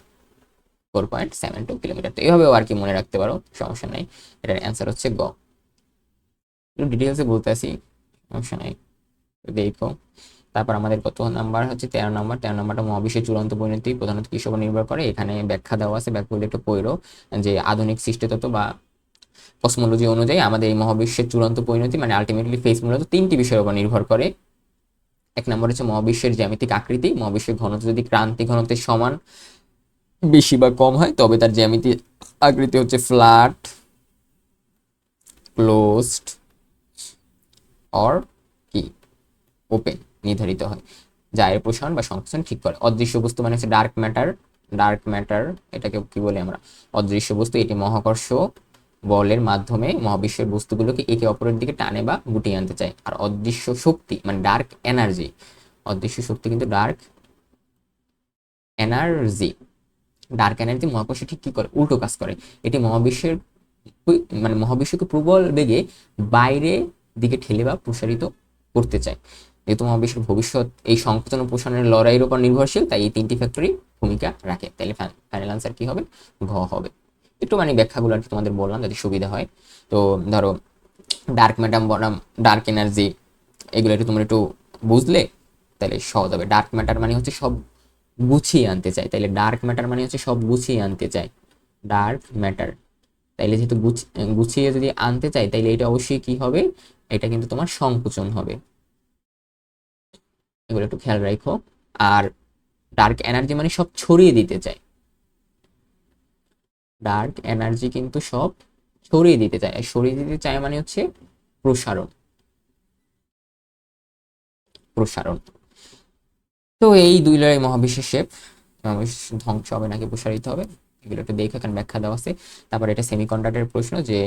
4.72 কিলোমিটার। তো এইভাবেও আর কি মনে রাখতে পারো, সমস্যা নাই। এটার অ্যান্সার হচ্ছে গ। একটু ডিটেলসে বলতেছি, সমস্যা নাই, দেখো। তারপর আমাদের কত নাম্বার হচ্ছে, 13 নাম্বার। 13 নাম্বারটা মহাবিশ্বের চূড়ান্ত পরিণতি প্রধানত কিসের উপর নির্ভর করে, এখানে ব্যাখ্যা দেওয়া আছে, ব্যাখ্যাগুলো একটু পড়ো। যে আধুনিক সৃষ্টিতত্ত্ব বা কসমোলজি অনুযায়ী আমাদের এই মহাবিশ্বের চূড়ান্ত পরিণতি মানে আলটিমেটলি ফেস মূলত 3টি বিষয়ের উপর নির্ভর করে। 1 নম্বর হচ্ছে মহাবিশ্বের জ্যামিতিক আকৃতি, মহাবিশ্বের ঘনত্ব যদি ক্রান্তি ঘনত্বের সমান, বেশি বা কম হয় তবে তার জ্যামিতিক আকৃতি হচ্ছে ফ্ল্যাট, ক্লোজড অর কি ওপেন নির্ধারিত হয়, যা এর প্রসারণ বা সংকোচন ঠিক করে। অদৃশ্য বস্তু মানে হচ্ছে ডার্ক ম্যাটার, ডার্ক ম্যাটার এটাকে কি বলি আমরা, অদৃশ্য বস্তু। এটি মহাকর্ষ বলের মাধ্যমে মহাবিশ্বের বস্তুগুলোকে একে অপরের দিকে টানে বা গুটিয়ে আনতে চায়। আর অদৃশ্য শক্তি মানে ডার্ক এনার্জি, অদৃশ্য শক্তি কিন্তু ডার্ক এনার্জি, ডার্ক এনার্জি মহাকর্ষে ঠিক কি করে, উল্টো কাজ করে। এটি মহাবিশ্বের মানে মহাবিশ্বকে প্রবল বেগে বাইরে দিকে ঠেলে বা প্রসারিত করতে চায়। যেহেতু মহাবিশ্বের ভবিষ্যৎ এই সংকোচন ও প্রসারণের লড়াইয়ের উপর নির্ভরশীল, তাই এই 3টি ফ্যাক্টরি ভূমিকা রাখে। তাহলে ফাইনাল আনসার কি হবে, ঘ হবে। একটু মানে ব্যাখ্যাগুলো আর কি তোমাদের বললাম যাতে সুবিধা হয়। তো ধরো ডার্ক ম্যাটার বনাম ডার্ক এনার্জি, এগুলো একটু তোমরা একটু বুঝলে তাহলে সহজ হবে। ডার্ক ম্যাটার মানে হচ্ছে সব গুছিয়ে আনতে চায়, তাইলে ডার্ক ম্যাটার মানে হচ্ছে সব গুছিয়ে আনতে চায়, ডার্ক ম্যাটার। তাইলে যেহেতু গুছিয়ে যদি আনতে চাই, তাইলে এটা অবশ্যই কি হবে, এটা কিন্তু তোমার সংকোচন হবে, এগুলো একটু খেয়াল রাখো। আর ডার্ক এনার্জি মানে সব ছড়িয়ে দিতে চায়, ডার্ক এনার্জি কিন্তু সব ছড়িয়ে দিতে চায়, আর ছড়িয়ে দিতে চায় মানে হচ্ছে প্রসারণ, প্রসারণ। তো এই দুই লড়াই মহাবিশ্বের শেপ, ধ্বংস হবে নাকি প্রসারিত হবে, এগুলো একটু দেখে এখানে ব্যাখ্যা দেওয়া আছে। তারপর এটা সেমিকন্ডাক্টরের প্রশ্ন, যে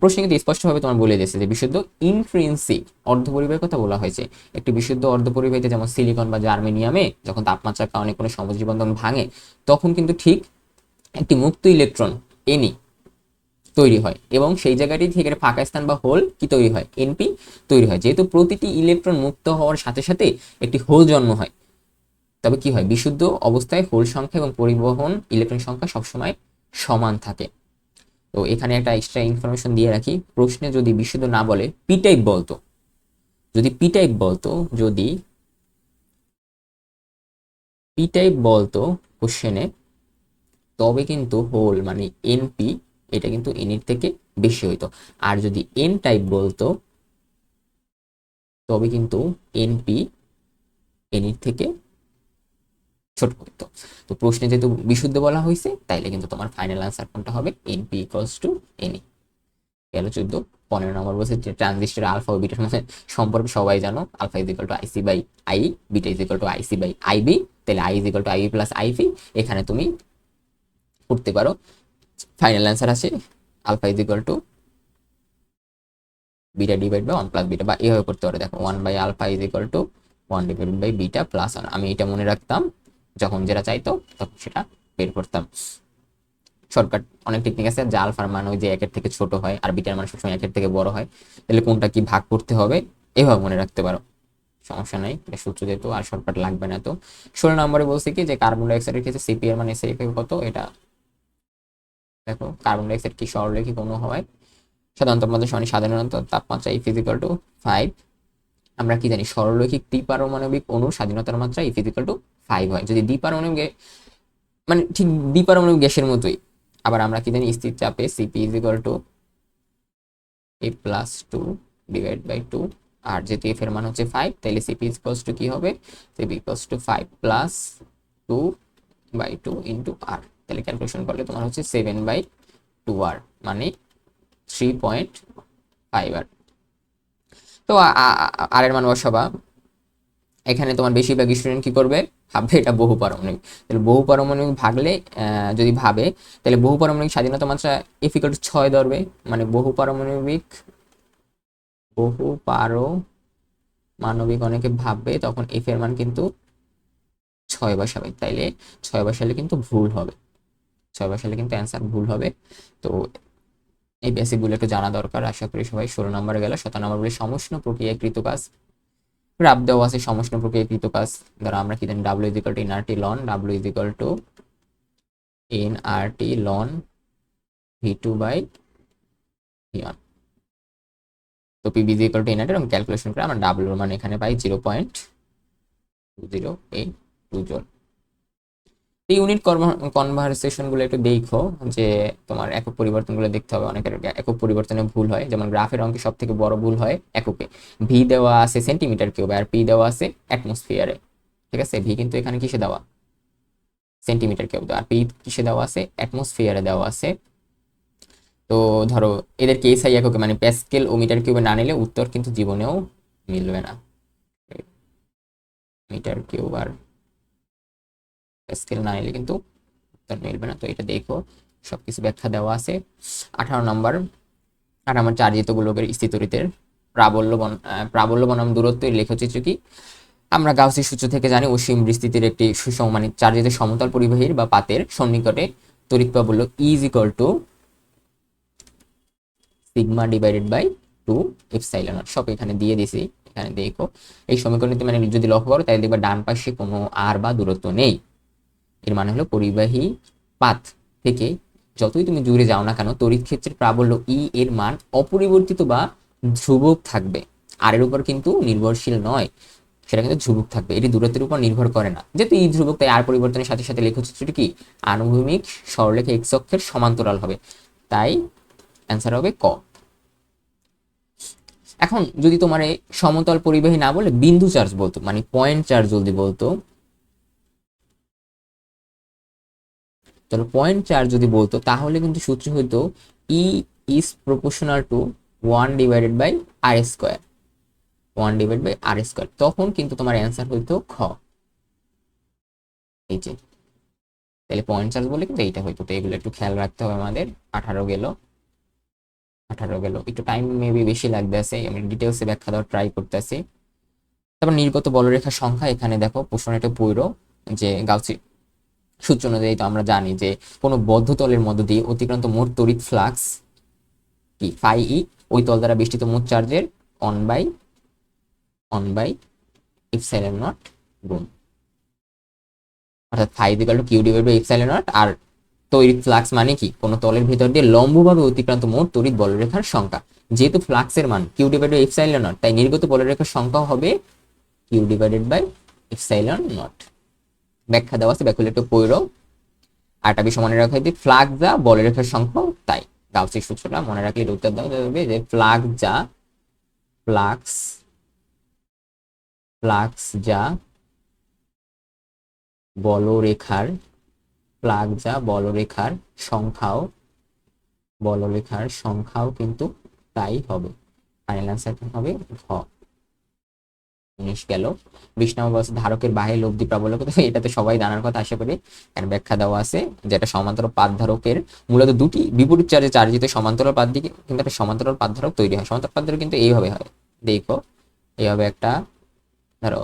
প্রশ্ন কিন্তু স্পষ্টভাবে তোমার বলে দিয়েছে যে বিশুদ্ধ ইন্ট্রিনসিক অর্ধপরিবাহীর কথা বলা হয়েছে। একটি বিশুদ্ধ অর্ধপরিবাহীতে যেমন সিলিকন বা জার্মেনিয়ামে যখন তাপমাত্রার কারণে কোনো সমযোজী বন্ধন ভাঙে, তখন কিন্তু ঠিক একটি মুক্ত ইলেকট্রন এনি তৈরি হয়, এবং সেই জায়গাটি থেকে ফাঁকা স্থান বা হোল কি তৈরি হয়, এনপি তৈরি হয়। যেহেতু প্রতিটি ইলেকট্রন মুক্ত হওয়ার সাথে সাথে একটি হোল জন্ম হয়, তবে কি হয়, বিশুদ্ধ অবস্থায় হোল সংখ্যা এবং পরিবহন ইলেকট্রন সংখ্যা সবসময় সমান থাকে। তো এখানে একটা এক্সট্রা ইনফরমেশন দিয়ে রাখি, প্রশ্নে যদি বিশুদ্ধ না বলে পি টাইপ বলতো, যদি পি টাইপ বলতো, যদি পি টাইপ বলতো কোশ্চেনে, তবে কিন্তু হোল মানে এনপি এটা কিন্তু এন এর থেকে বেশি হইতো। আর যদি এন টাইপ বলতো তবে কিন্তু এনপি এন এর থেকে ছোট হইতো। তো প্রশ্নে যেহেতু বিশুদ্ধ বলা হয়েছে, তাইলে কিন্তু তোমার ফাইনাল আনসার কোনটা হবে, এনপি ইকুয়ালস টু এনই। গেল 14। 15 নম্বর বলছে যে ট্রানজিস্টর আলফা ও বিটার মধ্যে সম্পর্কে সবাই জানো, alpha is equal to IC by I, beta is equal to IC by IB, তাহলে I is equal to IB plus IV. এখানে তুমি করতে পারো, ফাইনাল অ্যান্সার আছে alpha is equal to beta divide by 1 plus beta, বা এভাবে করতে পারো। দেখো 1 by alpha is equal to 1 divide by beta plus 1। আমি এটা মনে রাখতাম, যখন যেটা চাইতো তখন সেটা বের করতাম। শর্টকাট অনেক টেকনিক আছে, যে আলফার মান ওই যে 1 এর থেকে ছোট হয় আর বিটার মান সবসময় 1 এর থেকে বড় হয়, তাহলে কোনটা কি ভাগ করতে হবে এভাবে মনে রাখতে পারো, সমস্যা নাই, এটা সূত্র যেহেতু আর শর্টকাট লাগবে না। তো 16 নম্বরে বলছে কি যে কার্বন ডাইঅক্সাইডের ক্ষেত্রে সিপি এর মান এস এর কত, এটা দেখো কার্বন ডাইঅক্সাইড কি সরলরেখী অণু হয়, সাধারণত আমাদের সাধারণত তাপমাত্রা ইফ ইজ ইকুয়াল টু 5। আমরা কি জানি সরলরৈখিক দ্বিপারমাণবিক অণুর স্বাধীনতার মাত্রা ইফ ইজ ইকুয়াল টু 5 হয়, যদি দ্বিপারমাণবিক মানে ঠিক দ্বিপারমাণবিক গ্যাসের মতোই। আবার আমরা কি জানি স্থির চাপে CP is equal to A plus 2 divide by 2, আর যেহেতু এফ এর মান হচ্ছে 5, তাহলে সিপি ইকুয়ালস টু কি হবে, CP equals to 5 plus 2 by 2 into R, তাহলে ক্যালকুলেশন করলে তোমার হচ্ছে 7 বাই 2 আর, মানে 3.5 আর। তো আর এর মান বসাবা, এখানে তোমার বেশিরভাগ স্টুডেন্ট কি করবে, ভাববে এটা বহু পারমাণবিক, তাহলে বহু পারমাণবিক ভাগলে যদি ভাবে, তাহলে বহু পারমাণবিক স্বাধীনতা মাত্রা এফ ইকুয়াল টু 6 ধরবে, মানে বহু পারমাণবিক অনেকে ভাববে তখন এফ এর মান কিন্তু 6 বসাবে, তাইলে 6 বসালে কিন্তু ভুল হবে, 6 বসালে কিন্তু অ্যান্সার ভুল হবে। তো এই বেসিকগুলো একটু জানা দরকার। আশা করি সবাই। 16 নম্বরে গেল। 17 নম্বর বলে সমষ্ণ প্রক্রিয়াকৃত কাজ, গ্রাফ দেওয়া আছে সমষ্ণ প্রক্রিয়াকৃত কাজ দ্বারা আমরা কি জানি, W is equal to NRT ln, W is equal to NRT ln V two by V one. তো PB is equal to NRT, এবং ক্যালকুলেশন করে আমরা ডাব্লিউর মান এখানে পাই 0.2082 জুল। এই ইউনিট কনভারসেশন গুলো একটু দেখো, যে তোমার একক পরিবর্তন গুলো দেখতে হবে, অনেকের একক পরিবর্তনে ভুল হয়, যেমন গ্রাফের অঙ্কে সব থেকে বড় ভুল হয় এককে, ভি দেওয়া আছে সেন্টিমিটার কিউব আর পি দেওয়া আছে অ্যাটমসফিয়ারে, ঠিক আছে, ভি কিন্তু এখানে কিসে দেওয়া, সেন্টিমিটার কিউব দেওয়া, আর পি কিসে দেওয়া আছে, অ্যাটমসফিয়ারে দেওয়া আছে। তো ধরো এদেরকে এসআই এককে মানে প্যাসকেল ও মিটার কিউবে না নিলে উত্তর কিন্তু জীবনেও মিলবে না, মিটার কিউব আর স্কেল না নিলে কিন্তু উত্তর মিলবে না। তো এটা দেখো, সবকিছু ব্যাখ্যা দেওয়া আছে। 18 নম্বর, আর আমার চার্জিত গোলকের স্থিতরিতের প্রাবল্য বনাম দূরত্ব এর লেখচিত্র কি, আমরা গাউসের সূত্র থেকে জানি অসীম বিস্তৃতির একটি সুষম মানে চার্জিত সমতল পরিবাহীর বা পাতের সন্নিকটে তড়িৎ প্রাবল্য E is equal to sigma divided by 2 epsilon naught, সব এখানে দিয়ে দিছি। এখানে দেখো এই সমীকরণটি মানে যদি লক্ষ্য করো তাহলে দেখবা ডান পাশে কোনো আর বা দূরত্ব নেই, এর মানে হলো পরিবাহী পাত থেকে যতই তুমি দূরে যাও না কেন তড়িৎ ক্ষেত্রের প্রাবল্য ই এর মান অপরিবর্তিত বা ধ্রুবক থাকবে, আর এর উপর কিন্তু নির্ভরশীল নয়, সেটা কিন্তু ধ্রুবক থাকবে, এটি দূরত্বের উপর নির্ভর করে না। যেহেতু ই ধ্রুবক, তাই আর পরিবর্তনের সাথে সাথে লেখচিত্রটি কি আনুভূমিক সরলরেখা এক্স অক্ষের সমান্তরাল হবে, তাই অ্যান্সার হবে ক। এখন যদি তোমার সমতল পরিবাহী না বলে বিন্দু চার্জ বলতো, মানে পয়েন্ট চার্জ যদি বলতো, তাহলে পয়েন্ট চার্জ যদি বলতো তাহলে কিন্তু সূত্র হইতো E is proportional to 1 divided by R square, 1 divide by R square, তখন কিন্তু তোমার অ্যান্সার হইতো খ। এই যে তাহলে পয়েন্ট চার্জ বলে কিন্তু এইটা হইতো। তো এগুলো একটু খেয়াল রাখতে হবে আমাদের। 18 গেল, 18 গেল, একটু টাইম মেবি বেশি লাগবে আছে, আমি ডিটেলসে ব্যাখ্যা দেওয়ার ট্রাই করতেছি। তারপর নির্গত বলরেখার সংখ্যা, এখানে দেখো প্রশ্নটা পড়ো যে গাউসি সূত্র অনুযায়ী তো আমরা জানি যে কোনো বদ্ধ তলের মধ্য দিয়ে অতিক্রান্ত মোট তড়িৎ ফ্লাক্স কি ফাই ই, ওই তল দ্বারা বেষ্টিত মোট চার্জের 1 বাই এপসাইলন নট গুণ, অর্থাৎ phi equal to Q divide by epsilon naught, আর তড়িৎ ফ্লাক্স মানে কি? কোনো তলের ভিতর দিয়ে লম্বভাবে অতিক্রান্ত মোট তড়িৎ বলরেখার সংখ্যা। যেহেতু ফ্লাক্সের মান Q divided by epsilon naught, তাই নির্গত বলরেখার সংখ্যা হবে Q divided by epsilon naught. ব্যাখ্যা দেওয়া আছে, ব্যাখ্যা একটু পড়ো। আরটা বিষয় মনে রাখা দিই, ফ্লাক্স যা বলরেখার সংখ্যা তাই। গাউসের সূত্রটা মনে রাখলে উত্তর দেওয়া যাবে যে ফ্লাক্স যা ফ্লাক্স ফ্লাক্স যা বলরেখার ফ্লাক্স যা বলরেখার সংখ্যাও কিন্তু তাই হবে। ফাইনাল অ্যান্সার হবে ঘ। 19 গেল। 20 নম্বর বলছে ধারকের বাহির লব্ধি প্রাবল্যতা, এটাতে সবাই জানার কথা আশা করি। এখানে ব্যাখ্যা দেওয়া আছে যেটা সমান্তরাল পাত ধারকের মূলত দুটি বিপরীত চার্জে চার্জিত সমান্তরাল পাত দিকে কিন্তু একটা সমান্তরাল পাত ধারক তৈরি হয়। সমান্তরাল পাত ধারক কিন্তু এইভাবে হয়, দেখো এইভাবে একটা, ধরো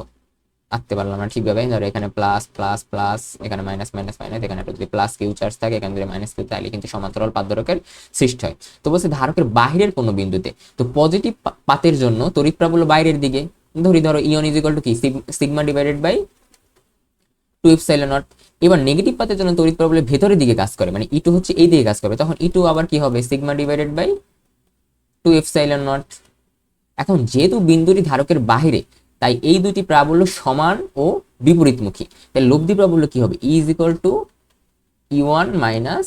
আঁকতে পারলাম না ঠিকভাবে, ধরো এখানে প্লাস প্লাস প্লাস, এখানে মাইনাস মাইনাস মাইনাস, এখানে একটা যদি প্লাস কিউ চার্জ থাকে, এখানে যদি মাইনাস কিউ, তাহলে কিন্তু সমান্তরাল পাত ধারকের সৃষ্টি হয়। তো বলছে ধারকের বাহিরের কোনো বিন্দুতে, তো পজিটিভ পাতের জন্য তড়িৎ প্রাবল্য বাইরের দিকে, ধরো ইয়ন ইজ ইকুয়াল টু কি sigma divided by 2 epsilon naught. এবার নেগেটিভ পাতের জন্য তড়িৎ প্রাবল্য ভেতরের দিকে কাজ করে, মানে E2 হচ্ছে এই দিকে কাজ করবে, তখন E2 আবার কি হবে sigma divided by 2 epsilon naught. এখন যেহেতু বিন্দুটি ধারকের বাহিরে, তাই এই দুটি প্রাবল্য সমান ও বিপরীতমুখী, তাই লব্ধি প্রাবল্য কি হবে E is equal two E1 minus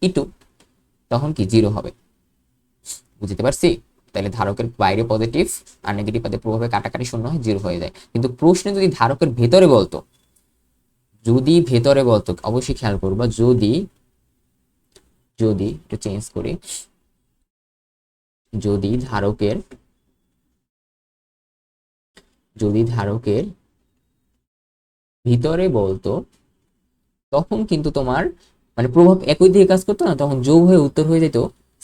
E2, তখন কি 0 হবে। বুঝতে পারছি? তাহলে ধারকের বাইরে পজিটিভ আর নেগেটিভ পাতের প্রভাবে কাটাকাটি শূন্য হয়, 0 হয়ে যায়। কিন্তু প্রশ্নে যদি ধারকের ভেতরে বলতো, অবশ্যই খেয়াল করবা, যদি একটু চেঞ্জ করি, যদি ধারকের ভিতরে বলতো, তখন কিন্তু তোমার মানে প্রভাব একই দিকে কাজ করতো না, তখন যোগ হয়ে উত্তর হয়ে যেত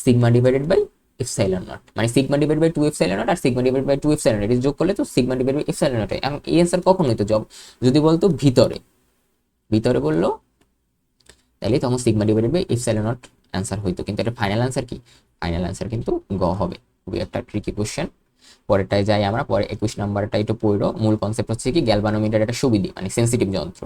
sigma divided by epsilon naught, মানে sigma divide by 2 epsilon naught আর sigma divide by 2 epsilon naught যোগ করলে তো sigma divide by epsilon naught হয়। এখন এই অ্যান্সার কখন হইতো যদি বলতো ভিতরে বললো, তাহলে তখন sigma divided by epsilon naught answer হইতো। কিন্তু এটা ফাইনাল অ্যান্সার কি? ফাইনাল অ্যান্সার কিন্তু গ হবে। খুবই একটা ট্রিকি কোশ্চেন। পরেরটায় যাই আমরা, পরে 21 নাম্বারটা একটু পড়ো। মূল কনসেপ্ট হচ্ছে কি, গ্যালভানোমিটার একটা সুবিধি মানে সেন্সিটিভ যন্ত্র,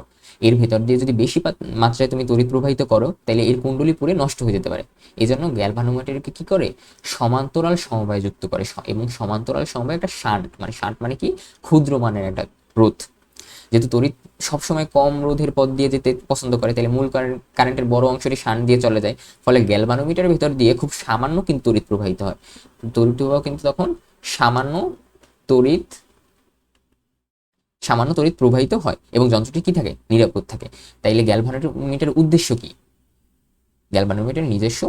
এর ভেতর দিয়ে যদি বেশি মাত্রায় তুমি তড়িৎ প্রবাহিত করো, তাহলে এর কুণ্ডলী পুড়ে নষ্ট হয়ে যেতে পারে। এই জন্য গ্যালভানোমিটারকে কি করে, সমান্তরাল সমবায় যুক্ত করে, এবং সমান্তরাল সমবায় একটা শান্ট মানে কি, ক্ষুদ্র মানের একটা রোধ। যেহেতু তড়িৎ সবসময় কম রোধের পথ দিয়ে যেতে পছন্দ করে, তাহলে মূল কারেন্টের বড় অংশটি শান্ট দিয়ে চলে যায়, ফলে গ্যালভানোমিটারের ভেতর দিয়ে খুব সামান্য কিন্তু তড়িৎ প্রবাহিত হয়। তড়িৎ প্রবাহ কিন্তু তখন সামান্য তড়িৎ প্রবাহিত হয় এবং যন্ত্রটি কি থাকে, নিরাপদ থাকে। তাইলে গ্যালভানোমিটারের উদ্দেশ্য কি? গ্যালভানোমিটারের নিজস্ব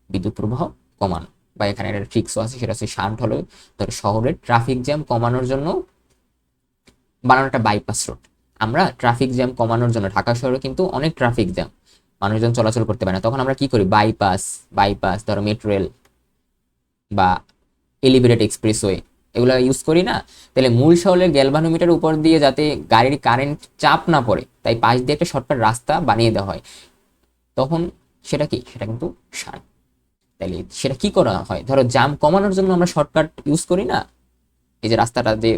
বিদ্যুৎ প্রবাহ কমানো, বা এখানে একটা ট্রিক্সও আছে, সেটা হচ্ছে শান্ট হলো ধরো শহরের ট্রাফিক জ্যাম কমানোর জন্য বানানো একটা বাইপাস রোড। আমরা ট্রাফিক জ্যাম কমানোর জন্য, ঢাকা শহরে কিন্তু অনেক ট্রাফিক জ্যাম, মানুষজন চলাচল করতে পারে না, তখন আমরা কি করি, বাইপাস ধরো মেট্রো রেল বা এলিভেটেড এক্সপ্রেসওয়ে এগুলো ইউজ করি না। তাহলে মূল শহরের গ্যালভানোমিটার উপর দিয়ে যাতে গাড়ির কারেন্ট চাপ না পড়ে, তাই পাশ দিয়ে একটা শর্টকাট রাস্তা বানিয়ে দেওয়া হয়। তখন সেটা কিন্তু শান্ট। তাহলে সেটা কি করা হয়, ধরো জ্যাম কমানোর জন্য আমরা শর্টকাট ইউজ করি না, এই যে রাস্তাটা যে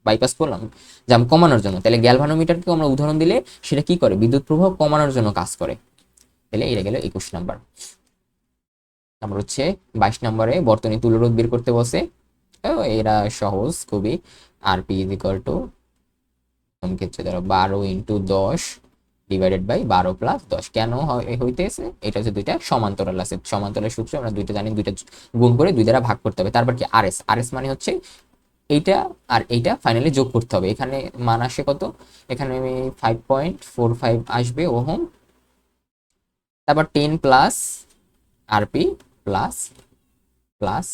বাইপাস করলাম জ্যাম কমানোর জন্য, তাহলে গ্যালভানোমিটারকে আমরা উদাহরণ দিলে সেটা কি করে, বিদ্যুৎ প্রবাহ কমানোর জন্য কাজ করে। তাহলে এটা গেল 21 নাম্বার। তারপর হচ্ছে 22 নম্বরে বর্তনী তুল্যরোধ বের করতে বসে। এরা সহজ খুবই। আরপি ইজ ইকুয়াল টু ক্ষেত্রে ধরো 12 ইন্টু 10 ডিভাইডেড বাই 12 প্লাস 10। কেন হইতেছে, এটা হচ্ছে দুইটা সমান্তরাল আছে, সমান্তরালের সূত্র আমরা দুইটা জানি, দুইটা গুণ করে 2 দ্বারা ভাগ করতে হবে। তারপর কি আরএস মানে হচ্ছে এইটা আর এইটা ফাইনালি যোগ করতে হবে। এখানে মান আসে কত, এখানে আমি 5.45 আসবে ওহম, তারপর 10 প্লাস আরপি প্লাস 10,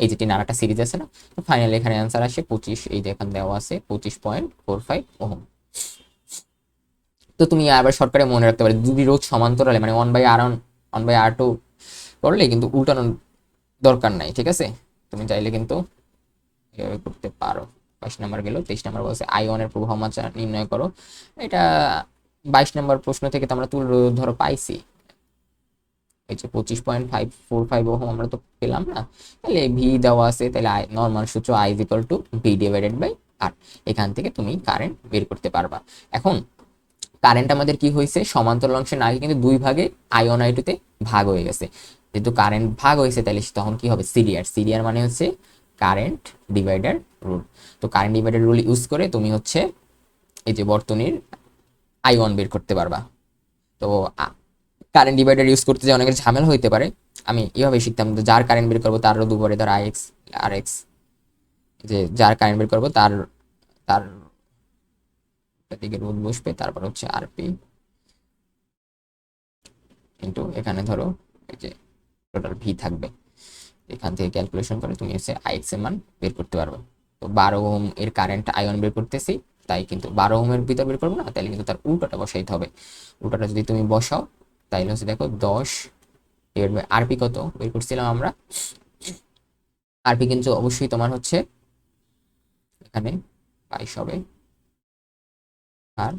এই যে 10 আর একটা সিরিজ আছে না, তো ফাইনালি এখানে অ্যান্সার আসে 25, এই যে এখানে দেওয়া আছে 25.45 ওহম। তো তুমি আবার শর্টকাটে মনে রাখতে পারো, দুটি রোধ সমান্তরালে মানে 1/R1 1/R2 করলে কিন্তু উল্টানোর দরকার নাই, ঠিক আছে? তুমি চাইলে কিন্তু এভাবে করতে পারো। 22 নাম্বার গেল। 23 নাম্বার বলছে আয়নের প্রবাহ মাত্রা নির্ণয় করো। এটা 22 নাম্বার প্রশ্ন থেকে তো আমরা ধরো পাইছি, এই যে 25.545 ওহম আমরা তো পেলাম না, তাহলে ভি দেওয়া আছে, তাহলে নর্মাল সূত্র I is equal to V divided by R. এখান থেকে তুমি কারেন্ট বের করতে পারবা। এখন কারেন্ট আমাদের কি হয়েছে, সমান্তরাল অংশে না গিয়ে কিন্তু দুই ভাগে I1 I2 তে ভাগ হয়ে গেছে। যেহেতু কারেন্ট ভাগ হয়েছে তাহলে তখন কি হবে, সিডিআর। সিডিআর মানে হচ্ছে কারেন্ট ডিভাইডার রুল। তো কারেন্ট ডিভাইডার রুল ইউজ করে তুমি হচ্ছে এই যে বর্তনীর I1 বের করতে পারবা। তো কারেন্ট ডিভাইডার ইউজ করতে যে অনেকের ঝামেলা হইতে পারে, আমি এভাবে শিখতাম, যার কারেন্ট বের করবো তার দুপুরে ধর IX RX, যে যার কারেন্ট বের করবো তার তার দিকে রোধ বসবে, তারপর হচ্ছে আরপি কিন্তু এখানে ধরো এই যে টোটাল ভি থাকবে, এখান থেকে ক্যালকুলেশন করে তুমি হচ্ছে আইএক্স এর মান বের করতে পারবে। তো 12 ওহম এর কারেন্ট I1 বের করতেছি, তাই কিন্তু 12 ওহমের ভিতর বের করবো না, তাহলে কিন্তু তার উল্টোটা বসাইতে হবে। উল্টোটা যদি তুমি বসাও তাইলে হচ্ছে দেখো 10 আরপি কত বের করছিলাম আমরা, আরপি কিন্তু অবশ্যই তোমার হচ্ছে এখানে 22 হবে। আর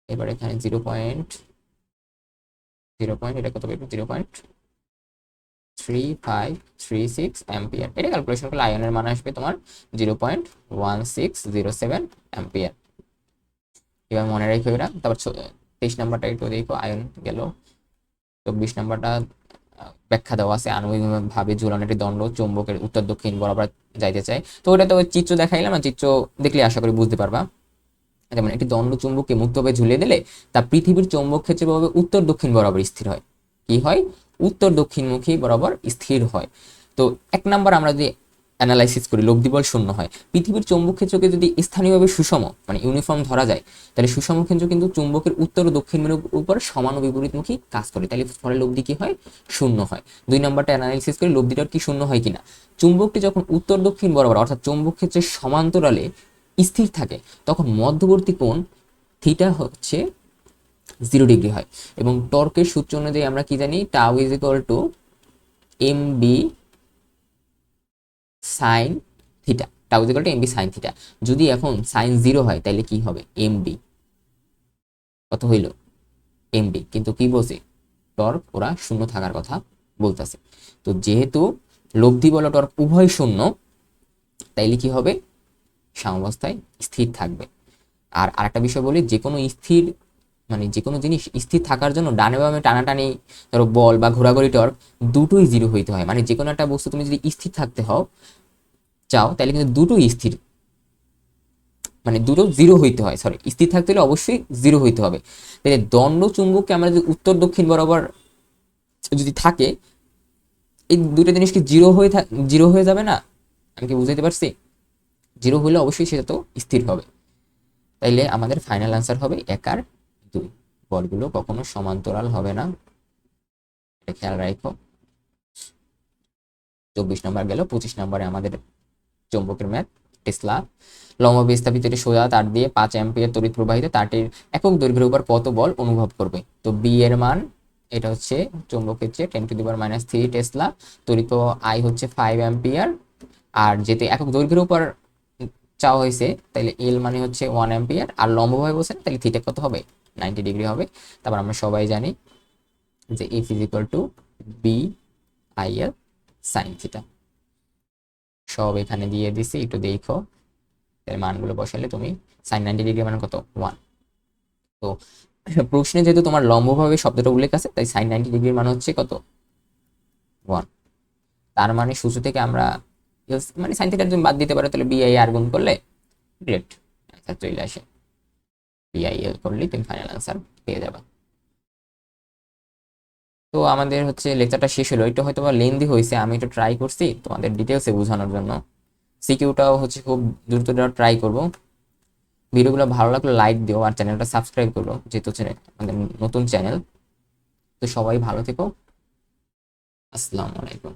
এবার এখানে 0.0 এটা কত বের, 0.3536 অ্যাম্পিয়ার। এটা ক্যালকুলেশন করলে আয়নের মান আসবে তোমার 0.1607 অ্যাম্পিয়ার। এবার মনে রেখে এরা। তারপর 23 নাম্বারটা একটু দেখো, আয়ন গেল। 24 নাম্বারটা ব্যাখ্যা দেওয়া আছে, আণবিকভাবে ঝুলানো একটি দণ্ড চুম্বকের উত্তর দক্ষিণ বরাবর যাইতে চায়। তো ওটা তো চিত্র দেখাইলাম না, চিত্র দেখলে আশা করি বুঝতে পারবা। যেমন একটি দণ্ড চুম্বককে মুক্তভাবে ঝুলিয়ে দিলে তা পৃথিবীর চৌম্বক ক্ষেত্রের প্রভাবে উত্তর দক্ষিণ বরাবর স্থির হয়। কি হয়, উত্তর দক্ষিণমুখী বরাবর স্থির হয়। তো 1 নাম্বার আমরা যদি অ্যানালাইসিস করি, লব্ধি বল শূন্য হয়। পৃথিবীর চৌম্বক ক্ষেত্রকে যদি স্থানীয়ভাবে সুষম মানে ইউনিফর্ম ধরা যায়, তাহলে সুষম ক্ষেত্র কিন্তু চুম্বকের উত্তর ও দক্ষিণ মেরুর উপর সমান ও বিপরীতমুখী কাজ করে, তাহলে ফলে লব্ধি কি হয়, শূন্য হয়। 2 নাম্বারটা অ্যানালাইসিস করি লব্ধিটার কি শূন্য হয় কিনা। চুম্বকটি যখন উত্তর দক্ষিণ বরাবর অর্থাৎ চৌম্বক ক্ষেত্রের সমান্তরালে স্থির থাকে তখন মধ্যবর্তী কোণ থিটা হচ্ছে 0 ডিগ্রি হয়। এবং টর্কের সূত্র অনুযায়ী আমরা কি জানি, tau is equal to M B sine theta. Tau is equal to M B sine theta. যদি এখন সাইন 0 হয় তাহলে কি হবে, এম বি কত হইল, এম বি। কিন্তু কি বলছে, টর্ক ওরা শূন্য থাকার কথা বলতেছে। তো যেহেতু লব্ধি বল টর্ক উভয় শূন্য, তাইলে কি হবে, সাম্যাবস্থায় স্থির থাকবে। আর আরেকটা বিষয় বলি, যে কোনো স্থির মানে যে কোনো জিনিস স্থির থাকার জন্য ডানে বামে টানাটানি ধরো বল বা ঘোরাঘুরি টর্ক দুটোই 0 হইতে হয়। মানে যে কোনো একটা বস্তু তুমি যদি স্থির থাকতে চাও তাহলে কিন্তু দুটোই স্থির, মানে দুটো 0 হইতে হয়, সরি স্থির থাকতে হলে অবশ্যই 0 হইতে হবে। তাহলে দণ্ড চুম্বককে আমরা যদি উত্তর দক্ষিণ বরাবর যদি থাকে, এই দুটো জিনিস কি 0 হয়ে যাবে না? আমি কি বুঝাইতে পারছি? 0 হলে অবশ্যই সেটা তো স্থির হবে। তাইলে আমাদের ফাইনাল আনসার হবে 1 আর 2। বলগুলো কখনো সমান্তরাল হবে না, এটা খেয়াল রাখো। 24 নম্বর গেল। 25 নম্বরে আমাদের চৌম্বকের ম্যাথ। টেসলা লম্ব বিস্তাপিত একটি সোজা তার দিয়ে 5 অ্যাম্পিয়ার তড়িৎ প্রবাহিত, তারটির একক দৈর্ঘ্যের উপর কত বল অনুভব করবে। তো বি এর মান, এটা হচ্ছে চৌম্বক ক্ষেত্রে 10⁻³ টেসলা, তড়িৎ আই হচ্ছে 5 অ্যাম্পিয়ার। আর যেতে একক দৈর্ঘ্যের উপর চাওয়া হয়েছে তাহলে এল মানে হচ্ছে 1 অ্যাম্পিয়ার, আর লম্বভাবে বলছেন তাহলে থিটা কত হবে, 90 ডিগ্রি হবে। তারপর আমরা সবাই জানি যে F is equal to B I L sine theta. সব এখানে দিয়ে দিছি, একটু দেখো এর মানগুলো বসালে তুমি সাইন 90 ডিগ্রি মানে কত, 1। তো প্রশ্নে যেহেতু তোমার লম্বভাবে শব্দটা উল্লেখ আছে, তাই সাইন 90 ডিগ্রির মান হচ্ছে কত, 1। তার মানে সূত্র থেকে আমরা মানে সাইন থিটা তুমি বাদ দিতে পারো, তাহলে বি আই আর গুণ করলে ডিরেক্ট অ্যান্সার চলে আসে। বি আই এল করলেই তুমি ফাইনাল অ্যান্সার পেয়ে যাবে। তো আমাদের হচ্ছে লেকচারটা শেষ হলো, একটু হয়তো বা লেন্দি হয়েছে, আমি একটু ট্রাই করছি তোমাদের ডিটেলসে বোঝানোর জন্য। সিকিউটাও হচ্ছে খুব দ্রুত ট্রাই করবো। ভিডিওগুলো ভালো লাগলে লাইক দিও আর চ্যানেলটা সাবস্ক্রাইব করো, যেহেতু আমাদের নতুন চ্যানেল। তো সবাই ভালো থেকো, আসসালামু আলাইকুম।